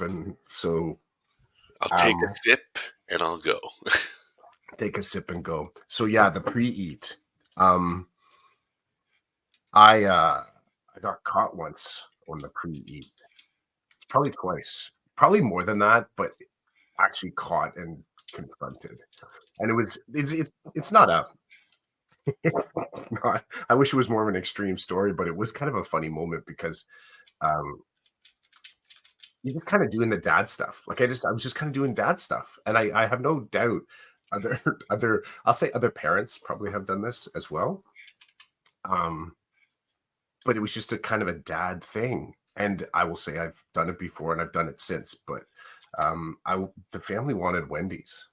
and so I'll take a um, sip and I'll go. take a sip and go. So yeah, the preheat. Um, I got caught once on the preheat. Probably twice, probably more than that, but actually caught and confronted. And it's not a not, I wish it was more of an extreme story, but it was kind of a funny moment because um you're just kind of doing the dad stuff. Like I was just kind of doing dad stuff. And I have no doubt other I'll say other parents probably have done this as well. Um, but it was just a kind of a dad thing. And I will say I've done it before and I've done it since, but the family wanted Wendy's.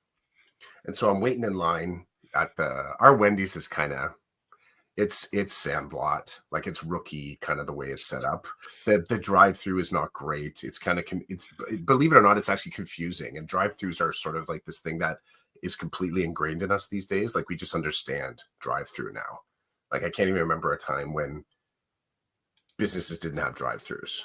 And so I'm waiting in line at our Wendy's is kind of it's sandlot, like it's rookie kind of the way it's set up. The drive-through is not great. It's kind of it's believe it or not, it's actually confusing. And drive-throughs are sort of like this thing that is completely ingrained in us these days. Like we just understand drive-through now. Like I can't even remember a time when businesses didn't have drive-throughs.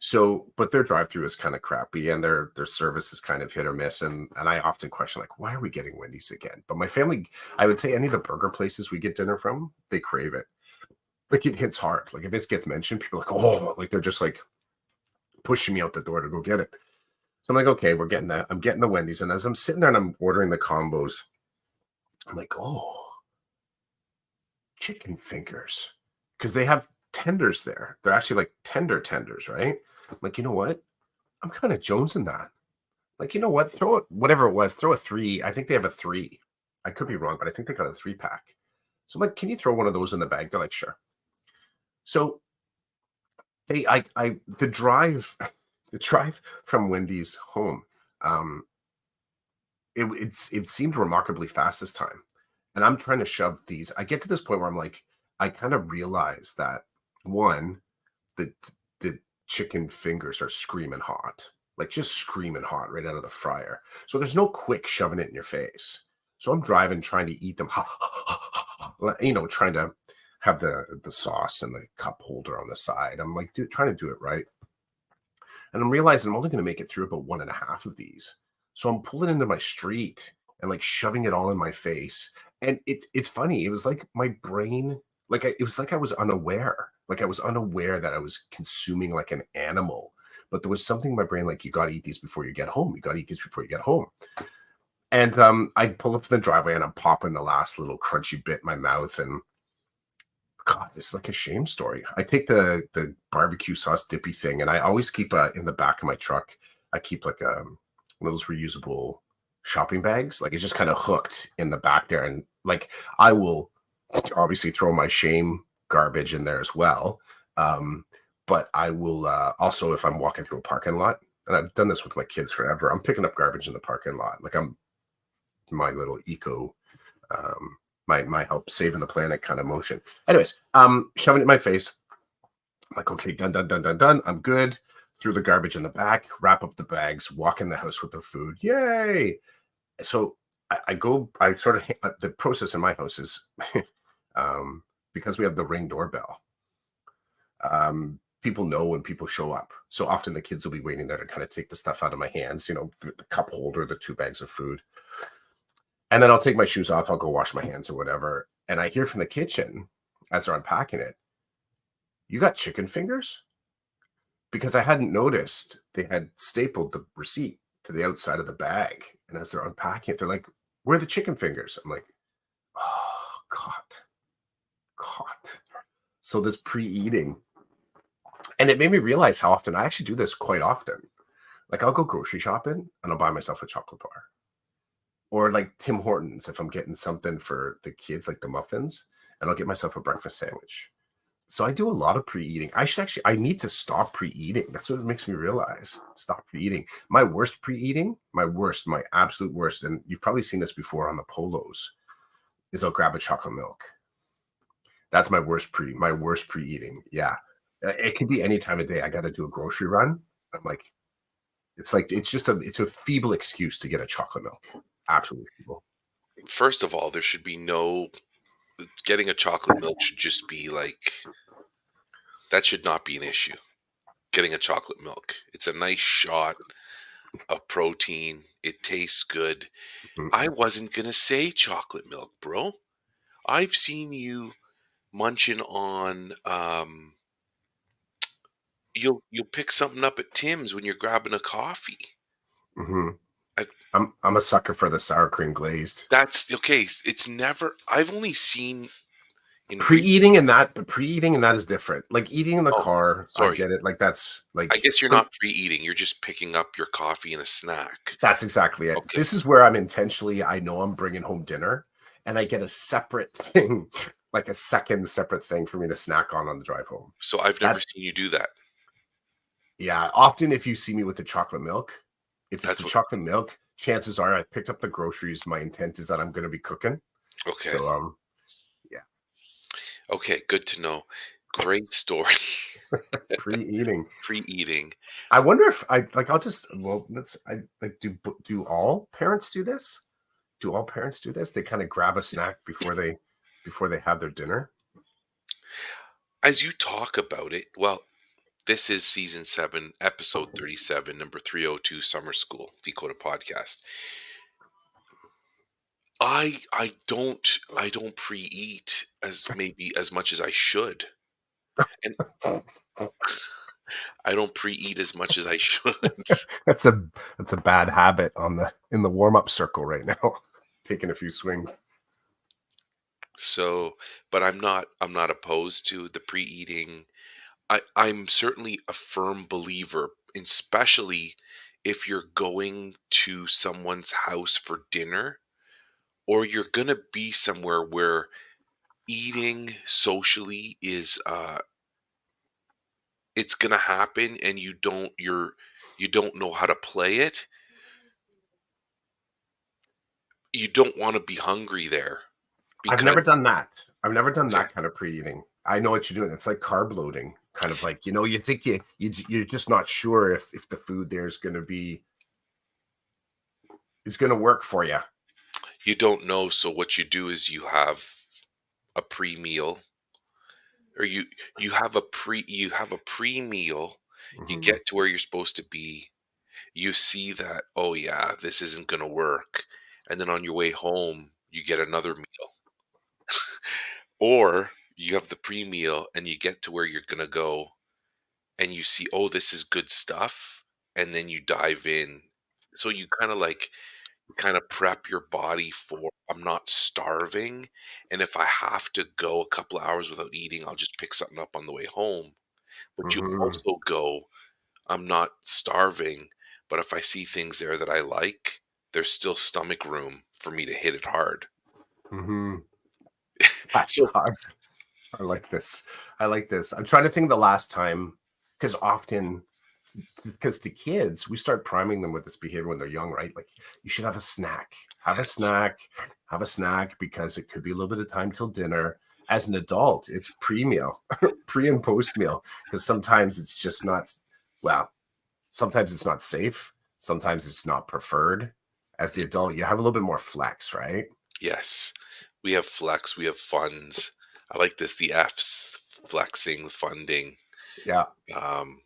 So, but their drive-through is kind of crappy, and their service is kind of hit or miss. And I often question like, why are we getting Wendy's again? But my family, I would say, any of the burger places we get dinner from, they crave it. Like it hits hard. Like if it gets mentioned, people are like, oh, like they're just like pushing me out the door to go get it. So I'm like, okay, we're getting that. I'm getting the Wendy's, and as I'm sitting there and I'm ordering the combos, I'm like, oh, chicken fingers, because they have tenders there. They're actually like tenders, right? I'm like, you know what? I'm kind of jonesing that. Like, you know what? Throw it, whatever it was, throw a three. I think they have a three. I could be wrong, but I think they got a 3-pack. So I'm like, can you throw one of those in the bag? They're like, sure. So the drive, the drive from Wendy's home, um, it seemed remarkably fast this time. And I'm trying to shove these. I get to this point where I'm like, I kind of realize that one, the the chicken fingers are screaming hot, like just screaming hot right out of the fryer. So there's no quick shoving it in your face. So I'm driving, trying to eat them, trying to have the sauce and the cup holder on the side. I'm like, trying to do it right. And I'm realizing I'm only going to make it through about one and a half of these. So I'm pulling into my street and like shoving it all in my face. And it's funny. It was like my brain, it was like I was unaware. Like I was unaware that I was consuming like an animal. But there was something in my brain like, you got to eat these before you get home. You got to eat these before you get home. And I pull up in the driveway and I'm popping the last little crunchy bit in my mouth. And God, this is like a shame story. I take the barbecue sauce dippy thing, and I always keep in the back of my truck. I keep like one of those reusable shopping bags. Like it's just kind of hooked in the back there, and like I will obviously throw my shame garbage in there as well. But I will also, if I'm walking through a parking lot, and I've done this with my kids forever, I'm picking up garbage in the parking lot. Like I'm my little eco my help saving the planet kind of motion. Anyways, shoving it in my face. I'm like, okay, done. I'm good. Threw the garbage in the back, wrap up the bags, walk in the house with the food. Yay! So I sort of, the process in my house is because we have the Ring doorbell. People know when people show up. So often the kids will be waiting there to kind of take the stuff out of my hands, the cup holder, the 2 bags of food. And then I'll take my shoes off. I'll go wash my hands or whatever. And I hear from the kitchen as they're unpacking it, you got chicken fingers? Because I hadn't noticed they had stapled the receipt to the outside of the bag. And as they're unpacking it, they're like, where are the chicken fingers? I'm like, oh, God. So this pre-eating. And it made me realize how often I actually do this quite often. Like I'll go grocery shopping and I'll buy myself a chocolate bar. Or like Tim Hortons, if I'm getting something for the kids, like the muffins, and I'll get myself a breakfast sandwich. So I do a lot of pre-eating. I need to stop pre-eating. That's what it makes me realize. Stop pre-eating. My worst pre-eating, my absolute worst, and you've probably seen this before on the polos, is I'll grab a chocolate milk. That's my worst pre-eating. Yeah. It could be any time of day. I got to do a grocery run. I'm like, it's a feeble excuse to get a chocolate milk. Absolutely feeble. First of all, there should be no getting a chocolate milk should just be like that should not be an issue. Getting a chocolate milk. It's a nice shot. of protein. It tastes good. Mhm, I wasn't gonna say chocolate milk, bro. I've seen you munching on you'll pick something up at Tim's when you're grabbing a coffee. mhm. I, I'm a sucker for the sour cream glazed. that's okay. It's never. I've only seen in recent. Preeating and that is different. Like eating in the Oh, car, I sorry. get it. Like that's I like guess you're for not pre-eating. You're just picking up your coffee and a snack. that's exactly it. Okay. This is where I'm intentionally, I know I'm bringing home dinner and I get a separate thing, like a second separate thing for me to snack on the drive home. So I've never That seen you do that. Yeah, often if you see me with the chocolate milk, if it's That's the what. chocolate milk, chances are I've picked up the groceries. My intent is that I'm going to be cooking. Okay. So yeah, Okay. Good to know. Great story. pre-eating. Pre-eating. I wonder if I like I'll just well, let's I like do all parents do this? Do all parents do this? They kind of grab a snack before they have their dinner. As you talk about it, well, this is season 7, episode 37, number 302, Summer School Decoded Podcast. I don't pre-eat as maybe as much as I should. And I don't pre-eat as much as I should. That's a that's a bad habit on the in the warm-up circle right now. Taking a few swings. So, but I'm not opposed to the pre-eating. I'm certainly a firm believer, especially if you're going to someone's house for dinner or you're going to be somewhere where eating socially is it's going to happen and you don't know how to play it. You don't want to be hungry there I've because never done that. I've never done okay, that kind of pre-eating. I know what you're doing. It's like carb loading, kind of like, you think you're just not sure if the food there is going to work for you. you don't know, so what you do is you have a pre-meal or you have a pre-meal, you Mhm. get to where you're supposed to be, you see that, oh yeah, this isn't going to work, and then on your way home you get another meal, or you have the pre-meal and you get to where you're going to go and you see, oh, this is good stuff, and then you dive in. So you kind of prep your body for, I'm not starving, and if I have to go a couple of hours without eating, I'll just pick something up on the way home. But you Mhm. also go, I'm not starving, but if I see things there that I like, there's still stomach room for me to hit it hard. Mhm. That's So hard. I like this. I like this. I'm trying to think of the last time, because often, because to kids, we start priming them with this behavior when they're young, right? Like you should have a snack, have a yes, snack, have a snack because it could be a little bit of time till dinner. As an adult, it's pre-meal, pre and post meal, because sometimes it's just not, well, sometimes it's not safe. Sometimes it's not preferred. As the adult, you have a little bit more flex, right? yes, we have flex, we have funds. I like this, the F's, flexing, funding, Yeah. um,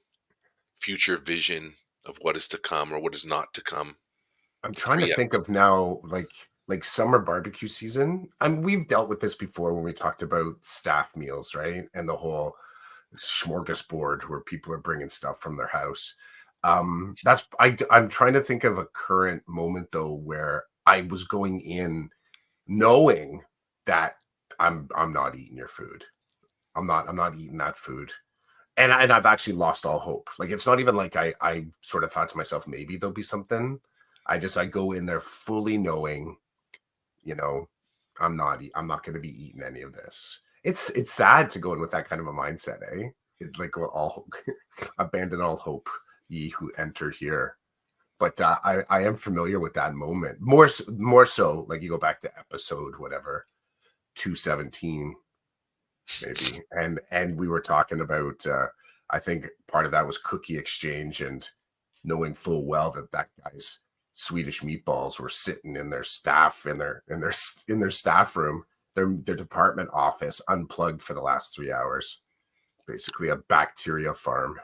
future vision of what is to come or what is not to come. I'm The trying to three think of F's. now, like summer barbecue season. And we've dealt with this before when we talked about staff meals, right? And the whole smorgasbord where people are bringing stuff from their house. I'm trying to think of a current moment though where I was going in knowing that I'm not eating your food. I'm not eating that food. And I've actually lost all hope. Like it's not even like I sort of thought to myself, maybe there'll be something. I go in there fully knowing, you know, I'm not going to be eating any of this. It's sad to go in with that kind of a mindset, eh? Like well, all abandon all hope, ye who enter here. But I am familiar with that moment more so. Like you go back to episode whatever 217 maybe, and we were talking about I think part of that was cookie exchange and knowing full well that that guy's Swedish meatballs were sitting in their staff in their staff room, their department office unplugged for the last 3 hours, basically a bacteria farm.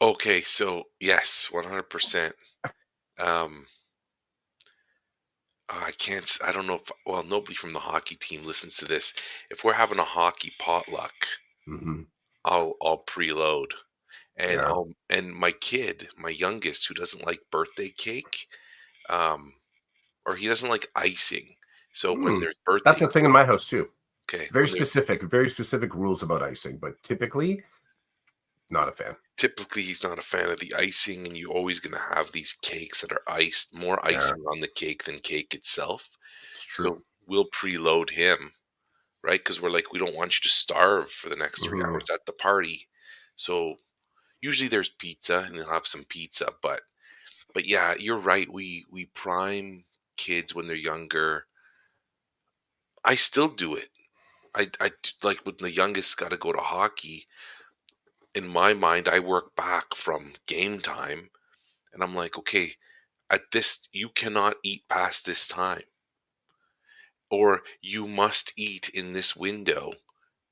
Okay, so yes, 100%. Um, I can't. I don't know if. Well, nobody from the hockey team listens to this. If we're having a hockey potluck, Hmm. I'll preload, and Yeah. my kid, my youngest, who doesn't like birthday cake, um, or he doesn't like icing. So when Mm. there's That's birthday a thing in cake, my house too. okay, Very specific rules about icing, but typically not a fan. typically he's not a fan of the icing, and you're always gonna have these cakes that are iced, more Yeah, icing on the cake than cake itself. it's true. So we'll preload him, right? Because we're like, we don't want you to starve for the next 3 hours Hmm. at the party. So usually there's pizza, and he'll have some pizza. But yeah, you're right. We prime kids when they're younger. I still do it. Like when the youngest got to go to hockey. In my mind, I work back from game time, and I'm like, okay, at this, you cannot eat past this time, or you must eat in this window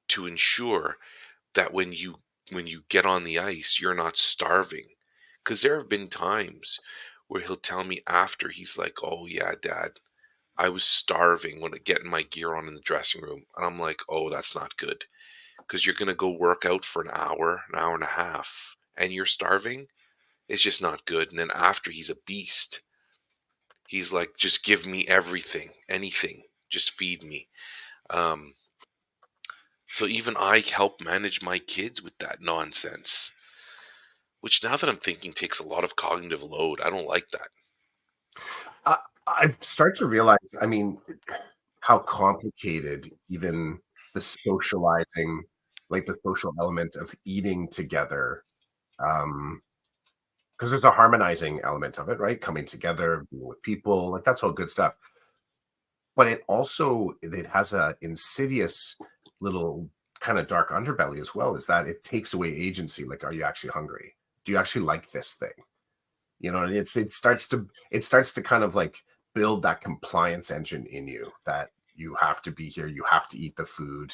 to ensure that when you get on the ice, you're not starving. Because there have been times where he'll tell me after, he's like, "Oh yeah, Dad, I was starving when getting my gear on in the dressing room," and I'm like, "Oh, that's not good, because you're gonna go work out for an hour and a half, and you're starving. It's just not good." And then after, he's a beast. He's like, "Just give me everything, anything, just feed me." Um, so even I help manage my kids with that nonsense. Which now that I'm thinking takes a lot of cognitive load. I don't like that. I start to realize, I mean, how complicated even the socializing, like the social element of eating together, because there's a harmonizing element of it, right? Coming together, being with people, like that's all good stuff. But it has a insidious little kind of dark underbelly as well, is that it takes away agency. Like, are you actually hungry? Do you actually like this thing? You know, it starts to kind of like build that compliance engine in you that you have to be here, you have to eat the food,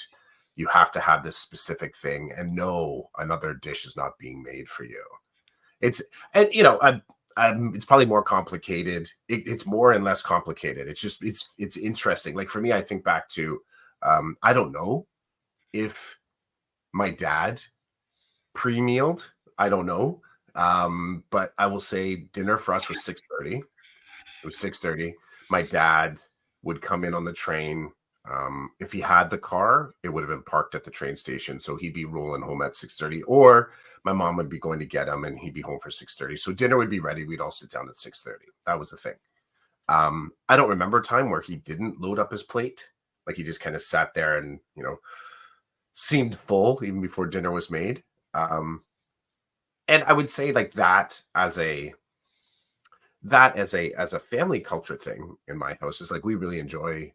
you have to have this specific thing, and no, another dish is not being made for you. It's and you know, it's probably more complicated. It's more and less complicated. It's just it's interesting. Like for me, I think back to I don't know if my dad pre-mealed. I don't know. But I will say dinner for us was 6:30. It was 6:30. My dad would come in on the train. If he had the car, it would have been parked at the train station. So he'd be rolling home at 6:30, or my mom would be going to get him and he'd be home for 6:30. So dinner would be ready. We'd all sit down at 6:30. That was the thing. I don't remember a time where he didn't load up his plate. Like he just kind of sat there and, seemed full even before dinner was made. Um, and I would say like that as a family culture thing in my house is like we really enjoy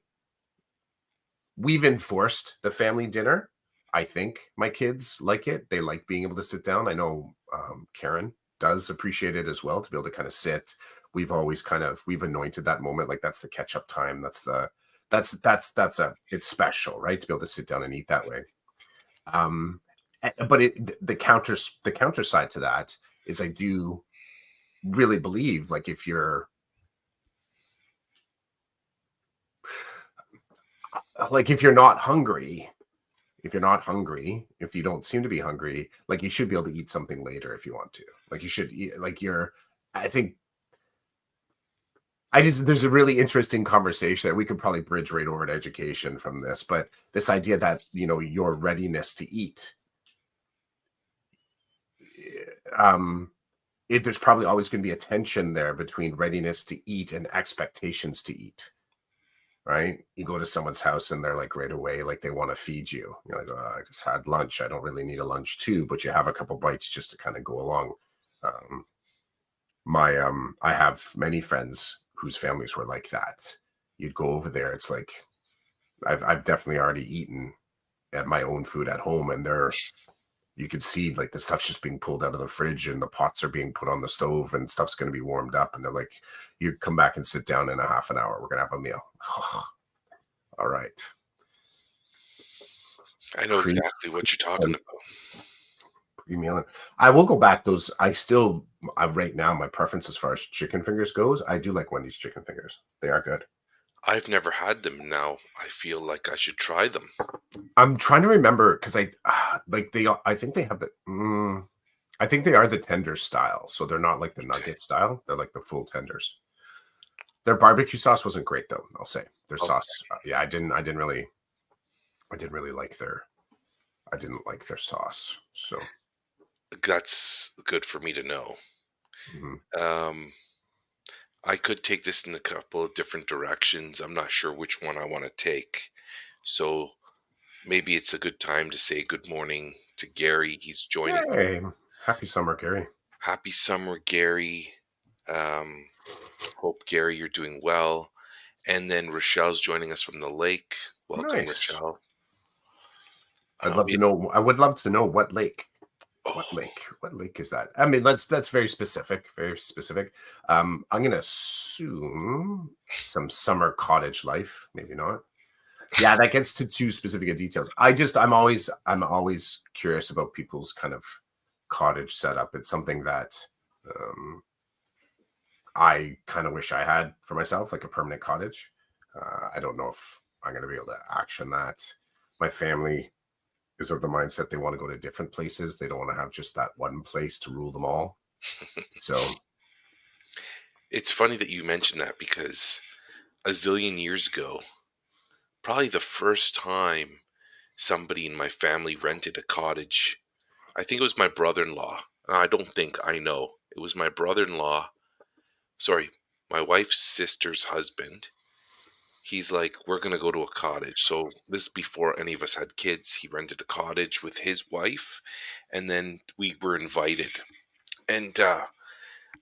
we've enforced the family dinner. I think my kids like it. They like being able to sit down. I know Karen does appreciate it as well, to be able to kind of sit. We've anointed that moment, like that's the catch up time. It's special, right? To be able to sit down and eat that way. Um, but the counter side to that is I do really believe like if you're not hungry, if you don't seem to be hungry, like you should be able to eat something later if you want to. Like you should eat, like I think there's a really interesting conversation that we could probably bridge right over to education from this, but this idea that, your readiness to eat, um, there's probably always going to be a tension there between readiness to eat and expectations to eat. Right? You go to someone's house and they're like right away, like they want to feed you. You're like, oh, I just had lunch. I don't really need a lunch too, but you have a couple bites just to kind of go along. Um, I have many friends whose families were like that. You'd go over there. It's like I've definitely already eaten at my own food at home, and you could see like the stuff's just being pulled out of the fridge and the pots are being put on the stove and stuff's going to be warmed up, and they're like, you come back and sit down in a half an hour. We're gonna have a meal. All right. I know Pre exactly what you're talking about. Free meal. I will go back. Those I still right now my preference as far as chicken fingers goes. I do like Wendy's chicken fingers. They are good. I've never had them. Now I feel like I should try them. I'm trying to remember because I like they. I think they have the. I think they are the tender style, so they're not like the Okay. nugget style. They're like the full tenders. Their barbecue sauce wasn't great though. I'll say their Okay. sauce. Yeah, I didn't really like their. I didn't like their sauce. So. That's good for me to know. Mhm. Um, I could take this in a couple of different directions. I'm not sure which one I want to take. So maybe it's a good time to say good morning to Gary. He's joining. Hey, happy summer, Gary. Happy summer, Gary. Um, Hope, Gary, you're doing well. And then Rochelle's joining us from the lake. Welcome, Nice. Rochelle. I'd love We to know. I would love to know what lake. What oh, lake? What lake is that? I mean, that's very specific. Very specific. I'm gonna assume some summer cottage life. Maybe not. Yeah, that gets to too specific of details. I'm always curious about people's kind of cottage setup. It's something that um, I kind of wish I had for myself, like a permanent cottage. I don't know if I'm going to be able to action that. My family is of the mindset they want to go to different places. They don't want to have just that one place to rule them all. So, it's funny that you mentioned that because a zillion years ago, probably the first time somebody in my family rented a cottage, I think it was my brother-in-law. I don't think I know. It was my brother-in-law, sorry, my wife's sister's husband. He's like, we're going to go to a cottage. So this is before any of us had kids. He rented a cottage with his wife, and then we were invited. And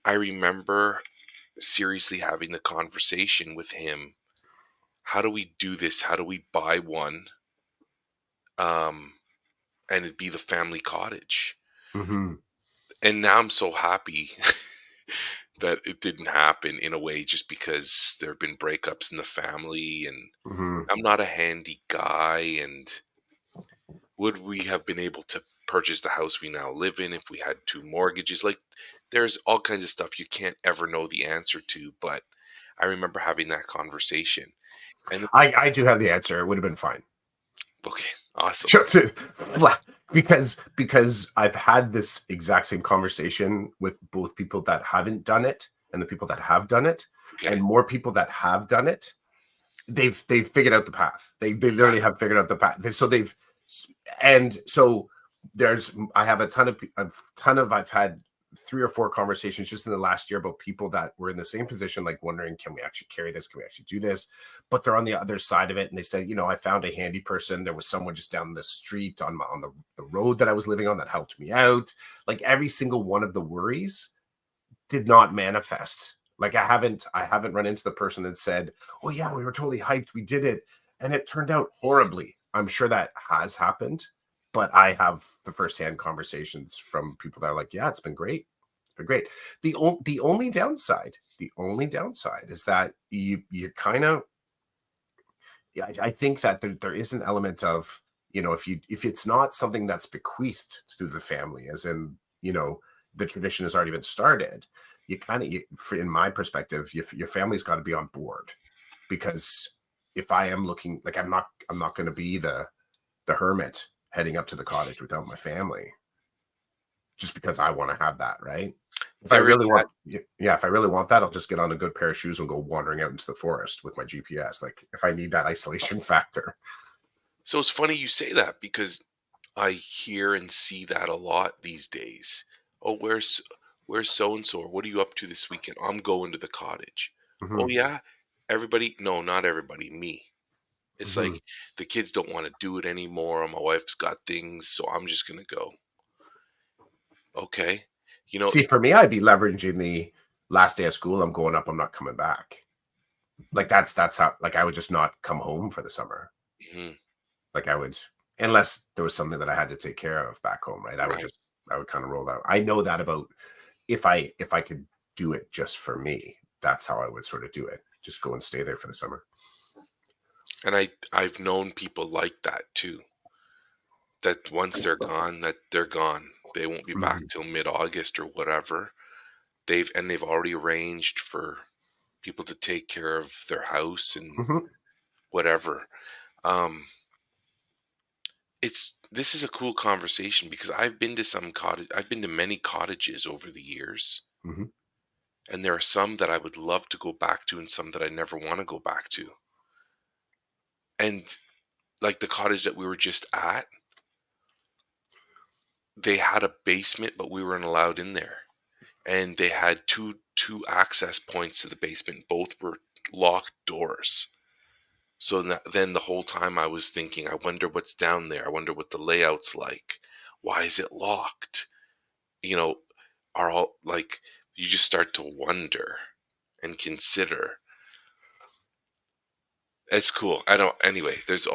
I remember seriously having the conversation with him. How do we do this? How do we buy one? Um, and it'd be the family cottage. mhm, And now I'm so happy that it didn't happen in a way just because there have been breakups in the family and mhm. I'm not a handy guy. And would we have been able to purchase the house we now live in if we had two mortgages? Like, there's all kinds of stuff you can't ever know the answer to. But I remember having that conversation. And I do have the answer. It would have been fine. okay, awesome. Because I've had this exact same conversation with both people that haven't done it and the people that have done it, Okay. and more people that have done it. They've figured out the path. They literally have figured out the path. So they've and so there's I have I've had 3 or 4 conversations just in the last year about people that were in the same position, like wondering, can we actually carry this? Can we actually do this? But they're on the other side of it, and they said, I found a handy person. There was someone just down the street on the road that I was living on that helped me out. Like every single one of the worries did not manifest. Like I haven't run into the person that said, "Oh yeah, we were totally hyped, we did it," and it turned out horribly. I'm sure that has happened, but I have the firsthand conversations from people that are like, "Yeah, it's been great, it's been great." The only downside is that you kind of, yeah, I think that there is an element of, if it's not something that's bequeathed to the family, as in, the tradition has already been started, you kind of, in my perspective, your family's got to be on board. Because if I am looking, like, I'm not going to be the hermit heading up to the cottage without my family just because I want to have that, right? If I There is really that. want, yeah, if I really want that, I'll just get on a good pair of shoes and go wandering out into the forest with my GPS. Like, if I need that isolation factor. So it's funny you say that because I hear and see that a lot these days. Oh, where's so and so? Or what are you up to this weekend? I'm going to the cottage. Oh Mhm, yeah, everybody? No, not everybody. Me. It's mhm. like the kids don't want to do it anymore. My wife's got things, so I'm just gonna go. Okay, you know. See, for me, I'd be leveraging the last day of school. I'm going up. I'm not coming back. Like that's how. Like I would just not come home for the summer. Mhm, Like I would, unless there was something that I had to take care of back home. Right. right. I would kind of roll out. I know that about if I could do it just for me. That's how I would sort of do it. Just go and stay there for the summer. And I've known people like that too. that once they're gone, that they're gone. They won't be back Mhm, till mid-August or whatever. They've already arranged for people to take care of their house and mhm, whatever. Um, this is a cool conversation because I've been to many cottages over the years, mhm. and there are some that I would love to go back to and some that I never want to go back to. And like the cottage that we were just at, they had a basement, but we weren't allowed in there. And they had two access points to the basement. Both were locked doors. So then the whole time I was thinking, I wonder what's down there. I wonder what the layout's like. Why is it locked? You know, are all like you just start to wonder and consider. It's cool. I don't anyway, there's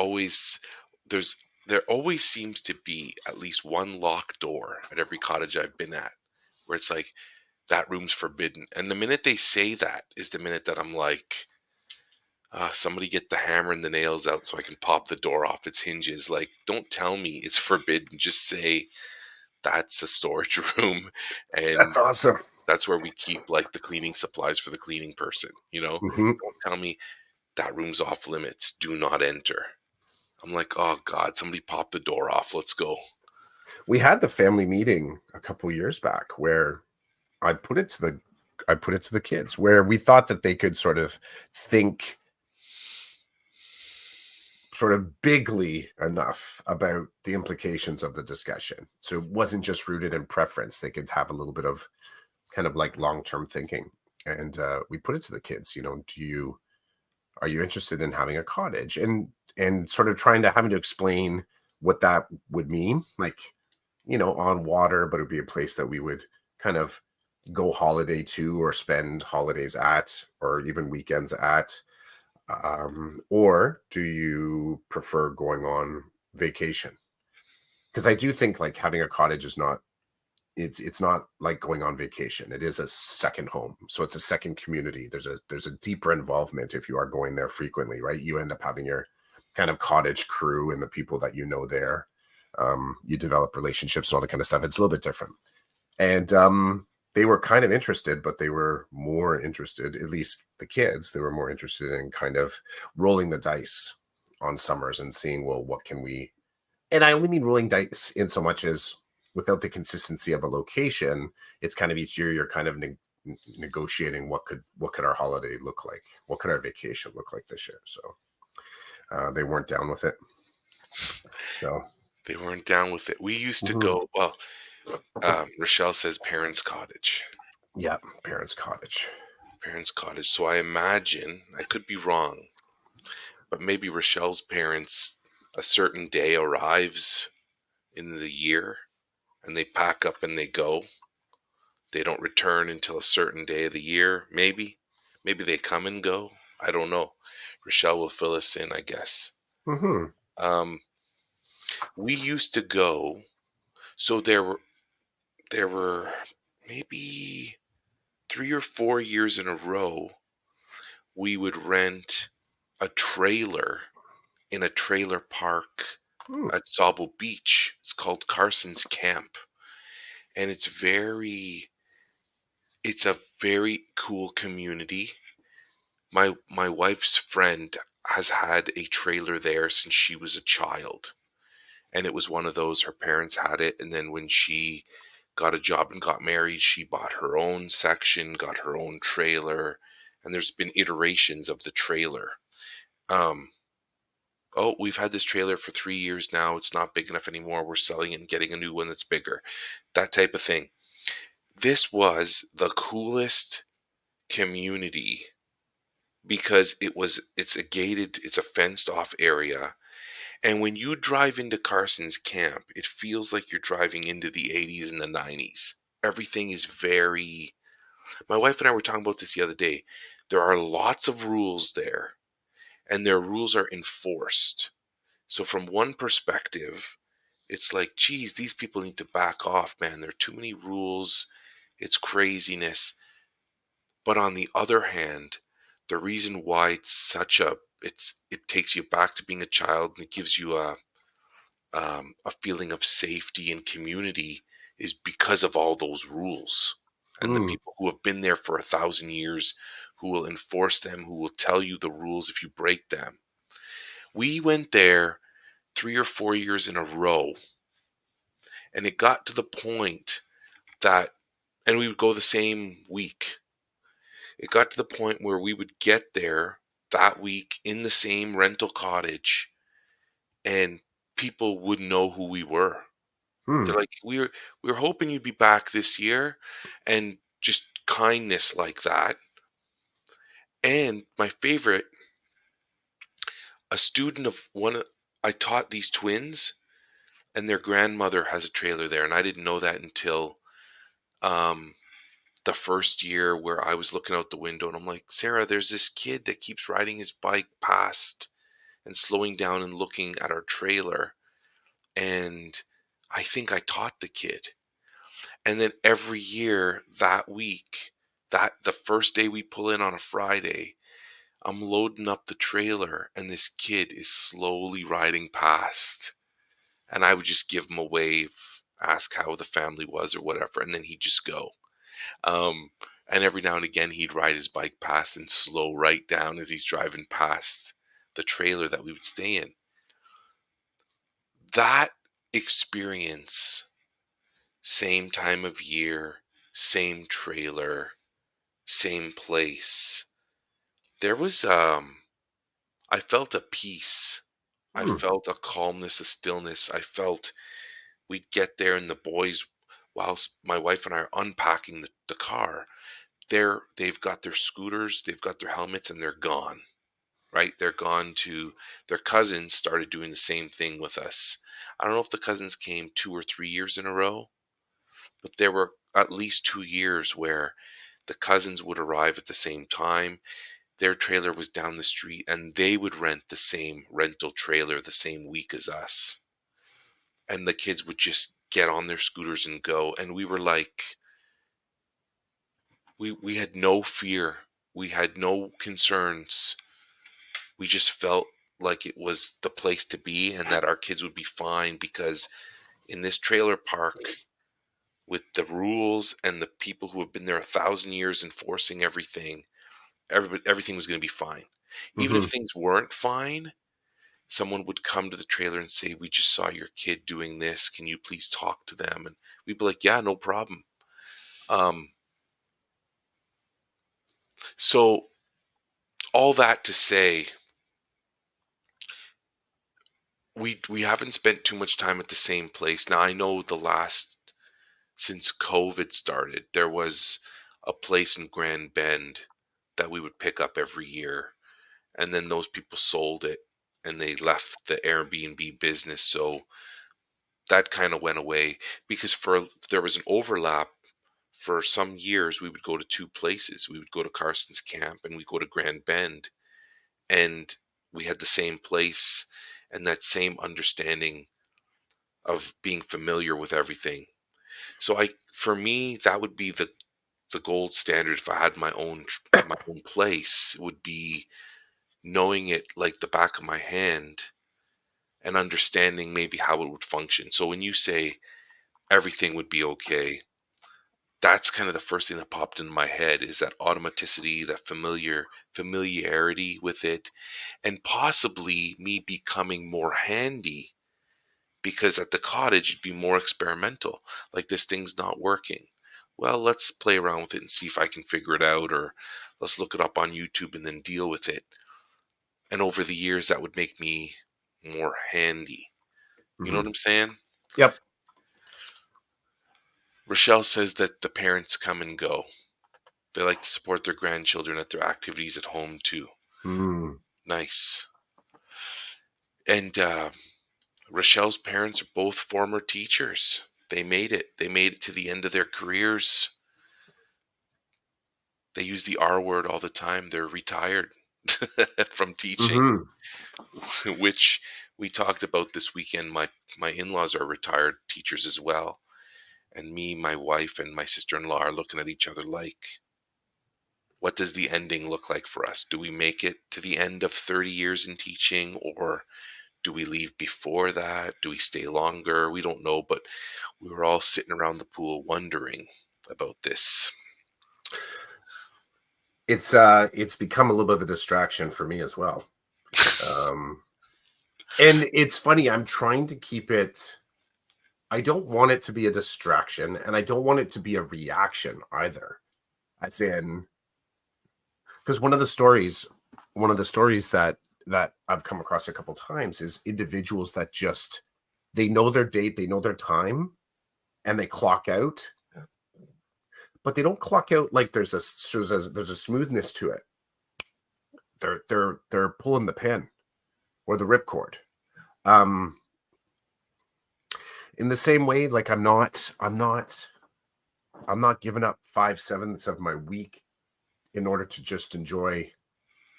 there always seems to be at least one locked door at every cottage I've been at where it's like that room's forbidden. And the minute they say that is the minute that I'm like, somebody get the hammer and the nails out so I can pop the door off its hinges. Like, don't tell me it's forbidden. Just say that's a storage room and That's awesome. that's where we keep like the cleaning supplies for the cleaning person. Mhm. Don't tell me that room's off limits. Do not enter. I'm like, oh God, somebody pop the door off. Let's go. We had the family meeting a couple years back where I put it to the I put it to the kids where we thought that they could sort of think sort of bigly enough about the implications of the discussion. So it wasn't just rooted in preference. They could have a little bit of kind of like long-term thinking. And we put it to the kids, do you are you interested in having a cottage? And sort of having to explain what that would mean, like, on water, but it'd be a place that we would kind of go holiday to or spend holidays at or even weekends at. Or do you prefer going on vacation? Because I do think like having a cottage is not it's not like going on vacation. It is a second home. So it's a second community. There's a deeper involvement if you are going there frequently, right? You end up having your kind of cottage crew and the people that you know there. You develop relationships and all that kind of stuff. It's a little bit different. And they were kind of interested, but they were more interested, at least the kids, they were more interested in kind of rolling the dice on summers and seeing, well, what can we and I only mean rolling dice in so much as without the consistency of a location, it's kind of each year you're kind of negotiating what could our holiday look like, what could our vacation look like this year. So they weren't down with it. So They weren't down with it. We used to mhm. go, well, Rochelle says parents' cottage. Yeah, parents' cottage. Parents' cottage. So I imagine, I could be wrong, but maybe Rochelle's parents, a certain day arrives in the year and they pack up and they go. They don't return until a certain day of the year, maybe. Maybe they come and go. I don't know. Rochelle will fill us in, I guess. Hmm. Um, we used to go, so there were maybe 3 or 4 years in a row, we would rent a trailer in a trailer park Hmm. at Sauble Beach. It's called Carson's Camp, and it's a very cool community. My wife's friend has had a trailer there since she was a child, and it was one of those her parents had it, and then when she got a job and got married, she bought her own section, got her own trailer, and there's been iterations of the trailer. Um, oh, we've had this trailer for 3 years now. It's not big enough anymore. We're selling it and getting a new one that's bigger. That type of thing. This was the coolest community because it's a fenced off area. And when you drive into Carson's Camp, it feels like you're driving into the 80s and the 90s. Everything is very. My wife and I were talking about this the other day. There are lots of rules there, and their rules are enforced. So from one perspective, it's like, geez, these people need to back off, man. There are too many rules. It's craziness. But on the other hand, the reason why it takes you back to being a child and it gives you a feeling of safety and community is because of all those rules and the Mm. people who have been there for 1,000 years, who will enforce them, who will tell you the rules if you break them. We went there 3 or 4 years in a row, and it got to the point that, and we would go the same week. It got to the point where we would get there that week in the same rental cottage, and people would know who we were. They're Mm. like, "We were hoping you'd be back this year," and just kindness like that. And my favorite, a student of one, I taught these twins, and their grandmother has a trailer there, and I didn't know that until um, the first year, where I was looking out the window and I'm like, "Sarah, there's this kid that keeps riding his bike past and slowing down and looking at our trailer, and I think I taught the kid." And then every year that week, that the first day we pull in on a Friday, I'm loading up the trailer and this kid is slowly riding past. And I would just give him a wave, ask how the family was or whatever, and then he'd just go. Um, and every now and again, he'd ride his bike past and slow right down as he's driving past the trailer that we would stay in. That experience, same time of year, same trailer, same place. There was I felt a peace. I Mm. felt a calmness, a stillness. I felt we'd get there and the boys, whilst my wife and I are unpacking the car, they've got their scooters, they've got their helmets, and they're gone. Right? They're gone to their cousins started doing the same thing with us. I don't know if the cousins came 2 or 3 years in a row, but there were at least 2 years where the cousins would arrive at the same time. Their trailer was down the street and they would rent the same rental trailer the same week as us. And the kids would just get on their scooters and go. And we were like, we had no fear. We had no concerns. We just felt like it was the place to be and that our kids would be fine, because in this trailer park, with the rules and the people who have been there 1,000 years enforcing everything, everything was going to be fine. Even if Mhm. things weren't fine, someone would come to the trailer and say, "We just saw your kid doing this. Can you please talk to them?" And we'd be like, "Yeah, no problem." Um, so all that to say, we haven't spent too much time at the same place. Now I know the last since COVID started, there was a place in Grand Bend that we would pick up every year, and then those people sold it and they left the Airbnb business. So that kind of went away, because for there was an overlap. For some years we would go to two places. We would go to Carson's camp and we go to Grand Bend, and we had the same place and that same understanding of being familiar with everything. So I for me that would be the gold standard. If I had my own place, would be knowing it like the back of my hand and understanding maybe how it would function. So when you say everything would be okay, that's kind of the first thing that popped into my head, is that automaticity, that familiarity with it, and possibly me becoming more handy, because at the cottage it'd be more experimental. Like, this thing's not working. Well, let's play around with it and see if I can figure it out, or let's look it up on YouTube and then deal with it. And over the years, that would make me more handy. You know what Mhm. I'm saying? Yep. Rochelle says that the parents come and go. They like to support their grandchildren at their activities at home too. Mm. Nice. And Rochelle's parents are both former teachers. They made it. They made it to the end of their careers. They use the R word all the time. They're retired from teaching, Mhm. which we talked about this weekend. My in-laws are retired teachers as well. And me, my wife, and my sister-in-law are looking at each other like, what does the ending look like for us? Do we make it to the end of 30 years in teaching, or do we leave before that? Do we stay longer? We don't know, but we were all sitting around the pool wondering about this. It's become a little bit of a distraction for me as well. Um, and it's funny, I'm trying to keep it. I don't want it to be a distraction, and I don't want it to be a reaction either. As in, because one of the stories that I've come across a couple times is individuals that just they know their date, they know their time, and they clock out, but they don't clock out like there's a smoothness to it. They're pulling the pin or the ripcord. Um, in the same way, like I'm not giving up 5/7 of my week in order to just enjoy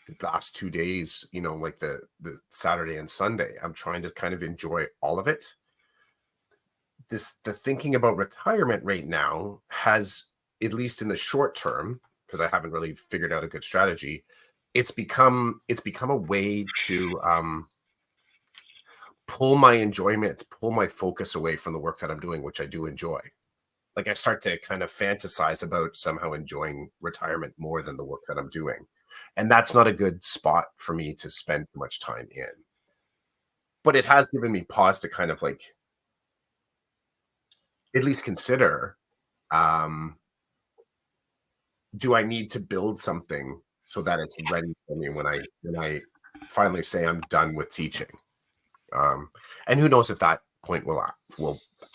the last 2 days, like the Saturday and Sunday. I'm trying to kind of enjoy all of it. The thinking about retirement right now has, at least in the short term, because I haven't really figured out a good strategy, it's become a way to pull my focus away from the work that I'm doing, which I do enjoy. Like I start to kind of fantasize about somehow enjoying retirement more than the work that I'm doing. And that's not a good spot for me to spend too much time in. But it has given me pause to kind of like at least consider, um, do I need to build something so that it's ready for me when I finally say I'm done with teaching? Um, and who knows if that point will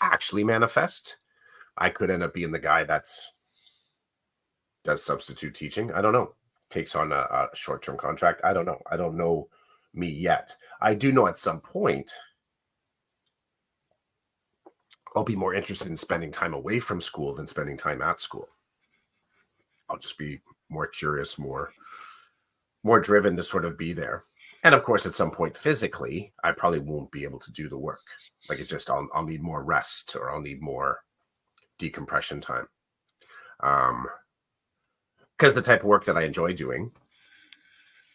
actually manifest. I could end up being the guy that's does substitute teaching. I don't know. Takes on a short-term contract. I don't know. I don't know me yet. I do know at some point I'll be more interested in spending time away from school than spending time at school. I'll just be more curious, more driven to sort of be there. And of course, at some point physically, I probably won't be able to do the work. Like it's just I'll need more rest or I'll need more decompression time. Um, because the type of work that I enjoy doing,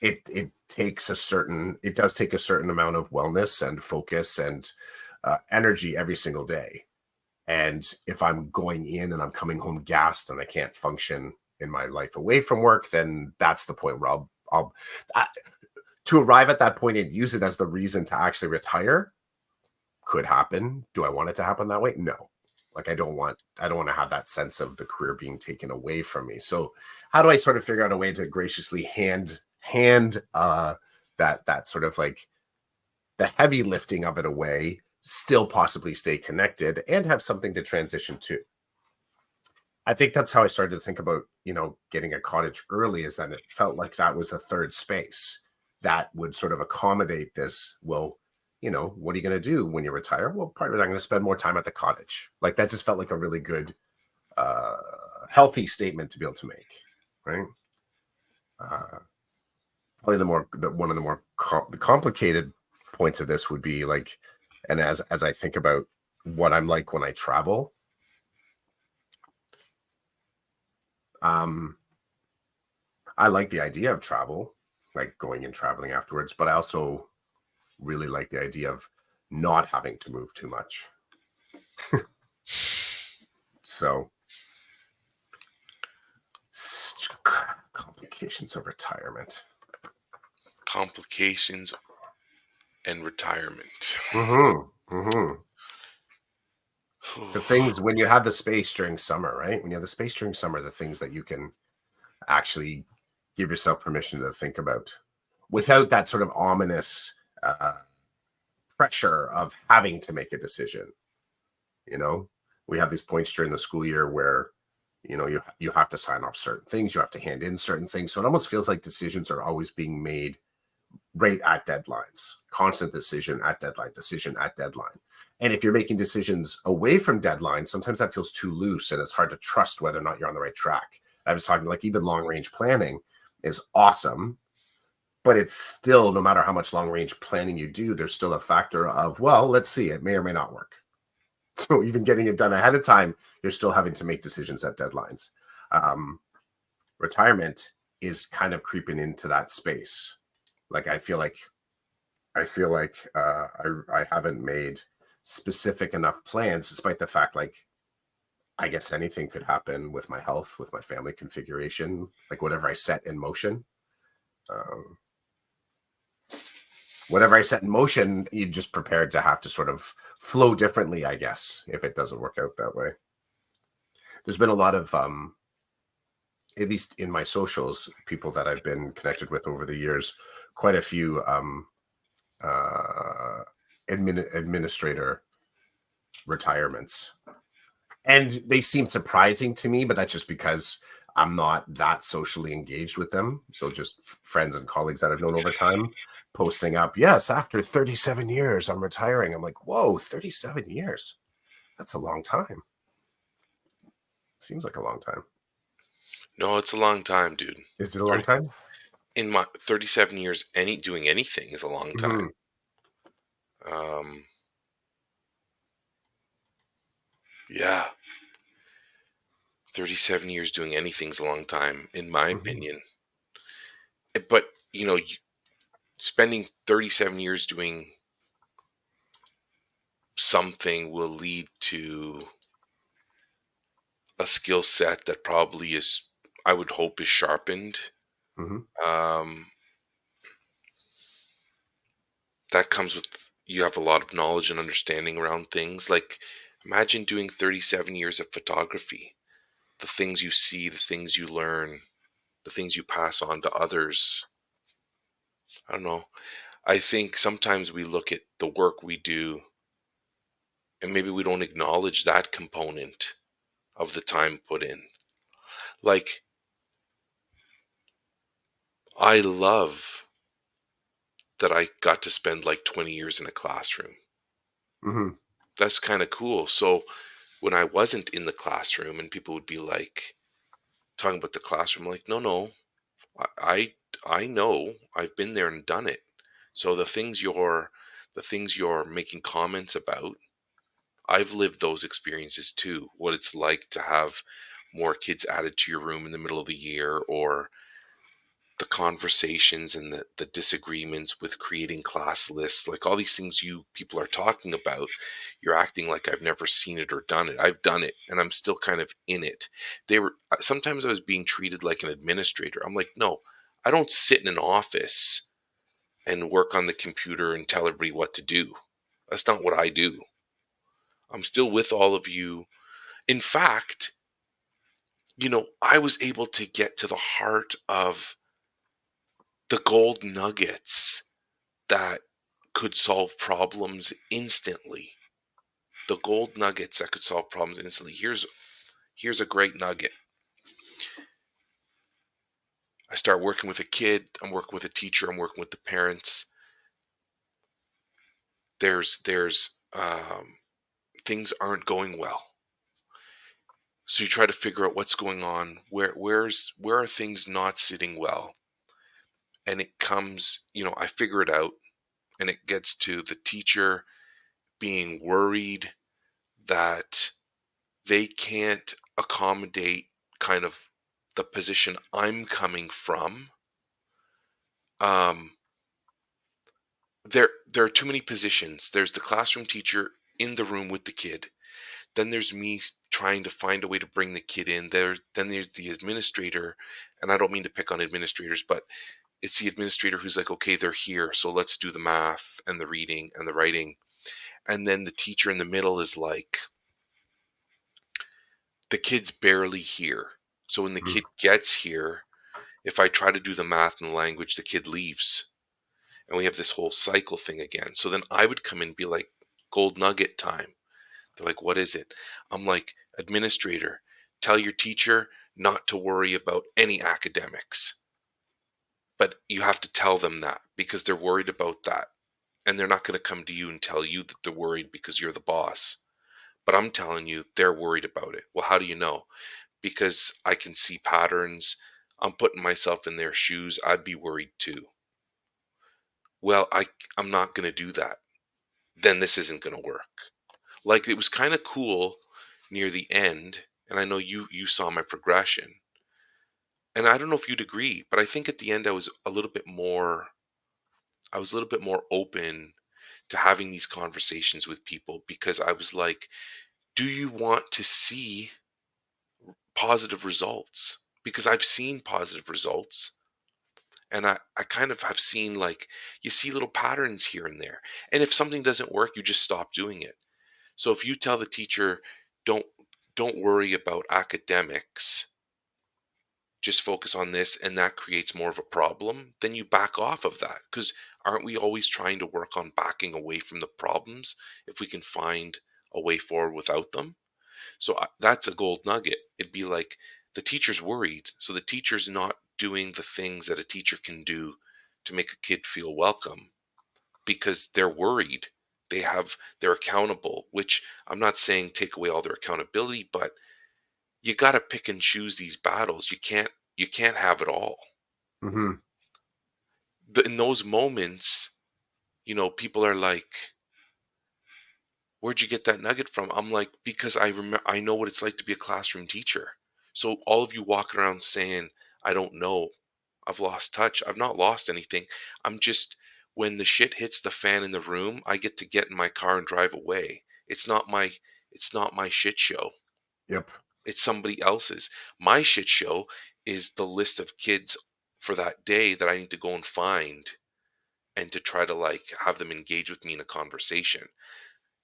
it does take a certain amount of wellness and focus and energy every single day. And if I'm going in and I'm coming home gassed and I can't function in my life away from work, then that's the point where I, to arrive at that point and use it as the reason to actually retire could happen. Do I want it to happen that way? No. Like I don't want to have that sense of the career being taken away from me. So how do I sort of figure out a way to graciously hand that sort of like the heavy lifting of it away, still possibly stay connected and have something to transition to? I think that's how I started to think about, getting a cottage early, is that it felt like that was a third space that would sort of accommodate this. Well, what are you going to do when you retire? Well, part of it, I'm going to spend more time at the cottage. Like that just felt like a really good, uh, healthy statement to be able to make, right? Uh, Probably one of the more complicated points of this would be like, and as I think about what I'm like when I travel, um, I like the idea of travel, like going and traveling afterwards, but I also really like the idea of not having to move too much. So complications of retirement. Complications and retirement. Mm-hmm. Mm-hmm. The things when you have the space during summer, right? When you have the space during summer, the things that you can actually give yourself permission to think about without that sort of ominous pressure of having to make a decision. You know, we have these points during the school year where you have to sign off certain things, you have to hand in certain things. So it almost feels like decisions are always being made right at deadlines, constant decision at deadline. And if you're making decisions away from deadlines, sometimes that feels too loose and it's hard to trust whether or not you're on the right track. I was talking like even long range planning is awesome, but it's still, no matter how much long range planning you do, there's still a factor of, well, let's see, it may or may not work. So even getting it done ahead of time, you're still having to make decisions at deadlines. Retirement is kind of creeping into that space. Like I feel like I feel like I haven't made specific enough plans, despite the fact like I guess anything could happen with my health, with my family configuration, like whatever I set in motion. Um, Whatever I set in motion, you just prepared to have to sort of flow differently, I guess, if it doesn't work out that way. There's been a lot of at least in my socials, people that I've been connected with over the years, quite a few uh, administrator retirements. And they seem surprising to me, but that's just because I'm not that socially engaged with them. So just friends and colleagues that I've known over time posting up, yes, after 37 years, I'm retiring. I'm like, whoa, 37 years. That's a long time. Seems like a long time. No, it's a long time, dude. Is it a long 30 time? in my 37 years, doing anything is a long time. Hmm. Um, yeah, 37 years doing anything's a long time, in my Hmm. opinion. But, spending 37 years doing something will lead to a skill set that probably is, I would hope, is sharpened. Hmm. Um, that comes with, you have a lot of knowledge and understanding around things. Like, imagine doing 37 years of photography. The things you see, the things you learn, the things you pass on to others. I don't know. I think sometimes we look at the work we do and maybe we don't acknowledge that component of the time put in. Like, I love that I got to spend like 20 years in a classroom. Hmm. That's kind of cool. So when I wasn't in the classroom and people would be like talking about the classroom, like, no, no, I, I, I know I've been there and done it. So the things you're making comments about, I've lived those experiences too. What it's like to have more kids added to your room in the middle of the year, or the conversations and the disagreements with creating class lists, like all these things you people are talking about. You're acting like I've never seen it or done it. I've done it and I'm still kind of in it. They were sometimes I was being treated like an administrator. I'm like, no, I don't sit in an office and work on the computer and tell everybody what to do. That's not what I do. I'm still with all of you. In fact, I was able to get to the heart of the gold nuggets that could solve problems instantly. The gold nuggets that could solve problems instantly. Here's a great nugget. I start working with a kid, I'm working with a teacher, I'm working with the parents. There's things aren't going well. So you try to figure out what's going on, where are things not sitting well? And it comes, I figure it out and it gets to the teacher being worried that they can't accommodate kind of the position I'm coming from. Um, there are too many positions. There's the classroom teacher in the room with the kid. Then there's me trying to find a way to bring the kid in. Then there's the administrator, and I don't mean to pick on administrators, but it's the administrator who's like, okay, they're here, so let's do the math and the reading and the writing. And then the teacher in the middle is like, the kid's barely here. So when the kid gets here, if I try to do the math and the language, the kid leaves. And we have this whole cycle thing again. So then I would come in and be like, gold nugget time. They're like, what is it? I'm like, administrator, tell your teacher not to worry about any academics. But you have to tell them that because they're worried about that. And they're not going to come to you and tell you that they're worried because you're the boss. But I'm telling you, they're worried about it. Well, how do you know? Because I can see patterns. I'm putting myself in their shoes. I'd be worried too. Well, I'm not going to do that. Then this isn't going to work. Like, it was kind of cool near the end, and I know you saw my progression. And I don't know if you'd agree, but I think at the end I was a little bit more I was a little bit more open to having these conversations with people because I was like, do you want to see positive results? Because I've seen positive results, and I kind of have seen, like, you see little patterns here and there. And if something doesn't work, you just stop doing it. So if you tell the teacher, don't don't worry about academics, just focus on this, and that creates more of a problem, then you back off of that. Because aren't we always trying to work on backing away from the problems if we can find a way forward without them? So that's a gold nugget. It'd be like the teacher's worried, so the teacher's not doing the things that a teacher can do to make a kid feel welcome because they're worried. They're accountable, which I'm not saying take away all their accountability, but you got to pick and choose these battles. You can't have it all. Hmm. In those moments, people are like, "Where'd you get that nugget from?" I'm like, "Because I know what it's like to be a classroom teacher." So all of you walking around saying, "I don't know. I've lost touch." I've not lost anything. I'm just, when the shit hits the fan in the room, I get in my car and drive away. It's not my shit show. Yep. It's somebody else's. My shit show is the list of kids for that day that I need to go and find, and to try to, like, have them engage with me in a conversation.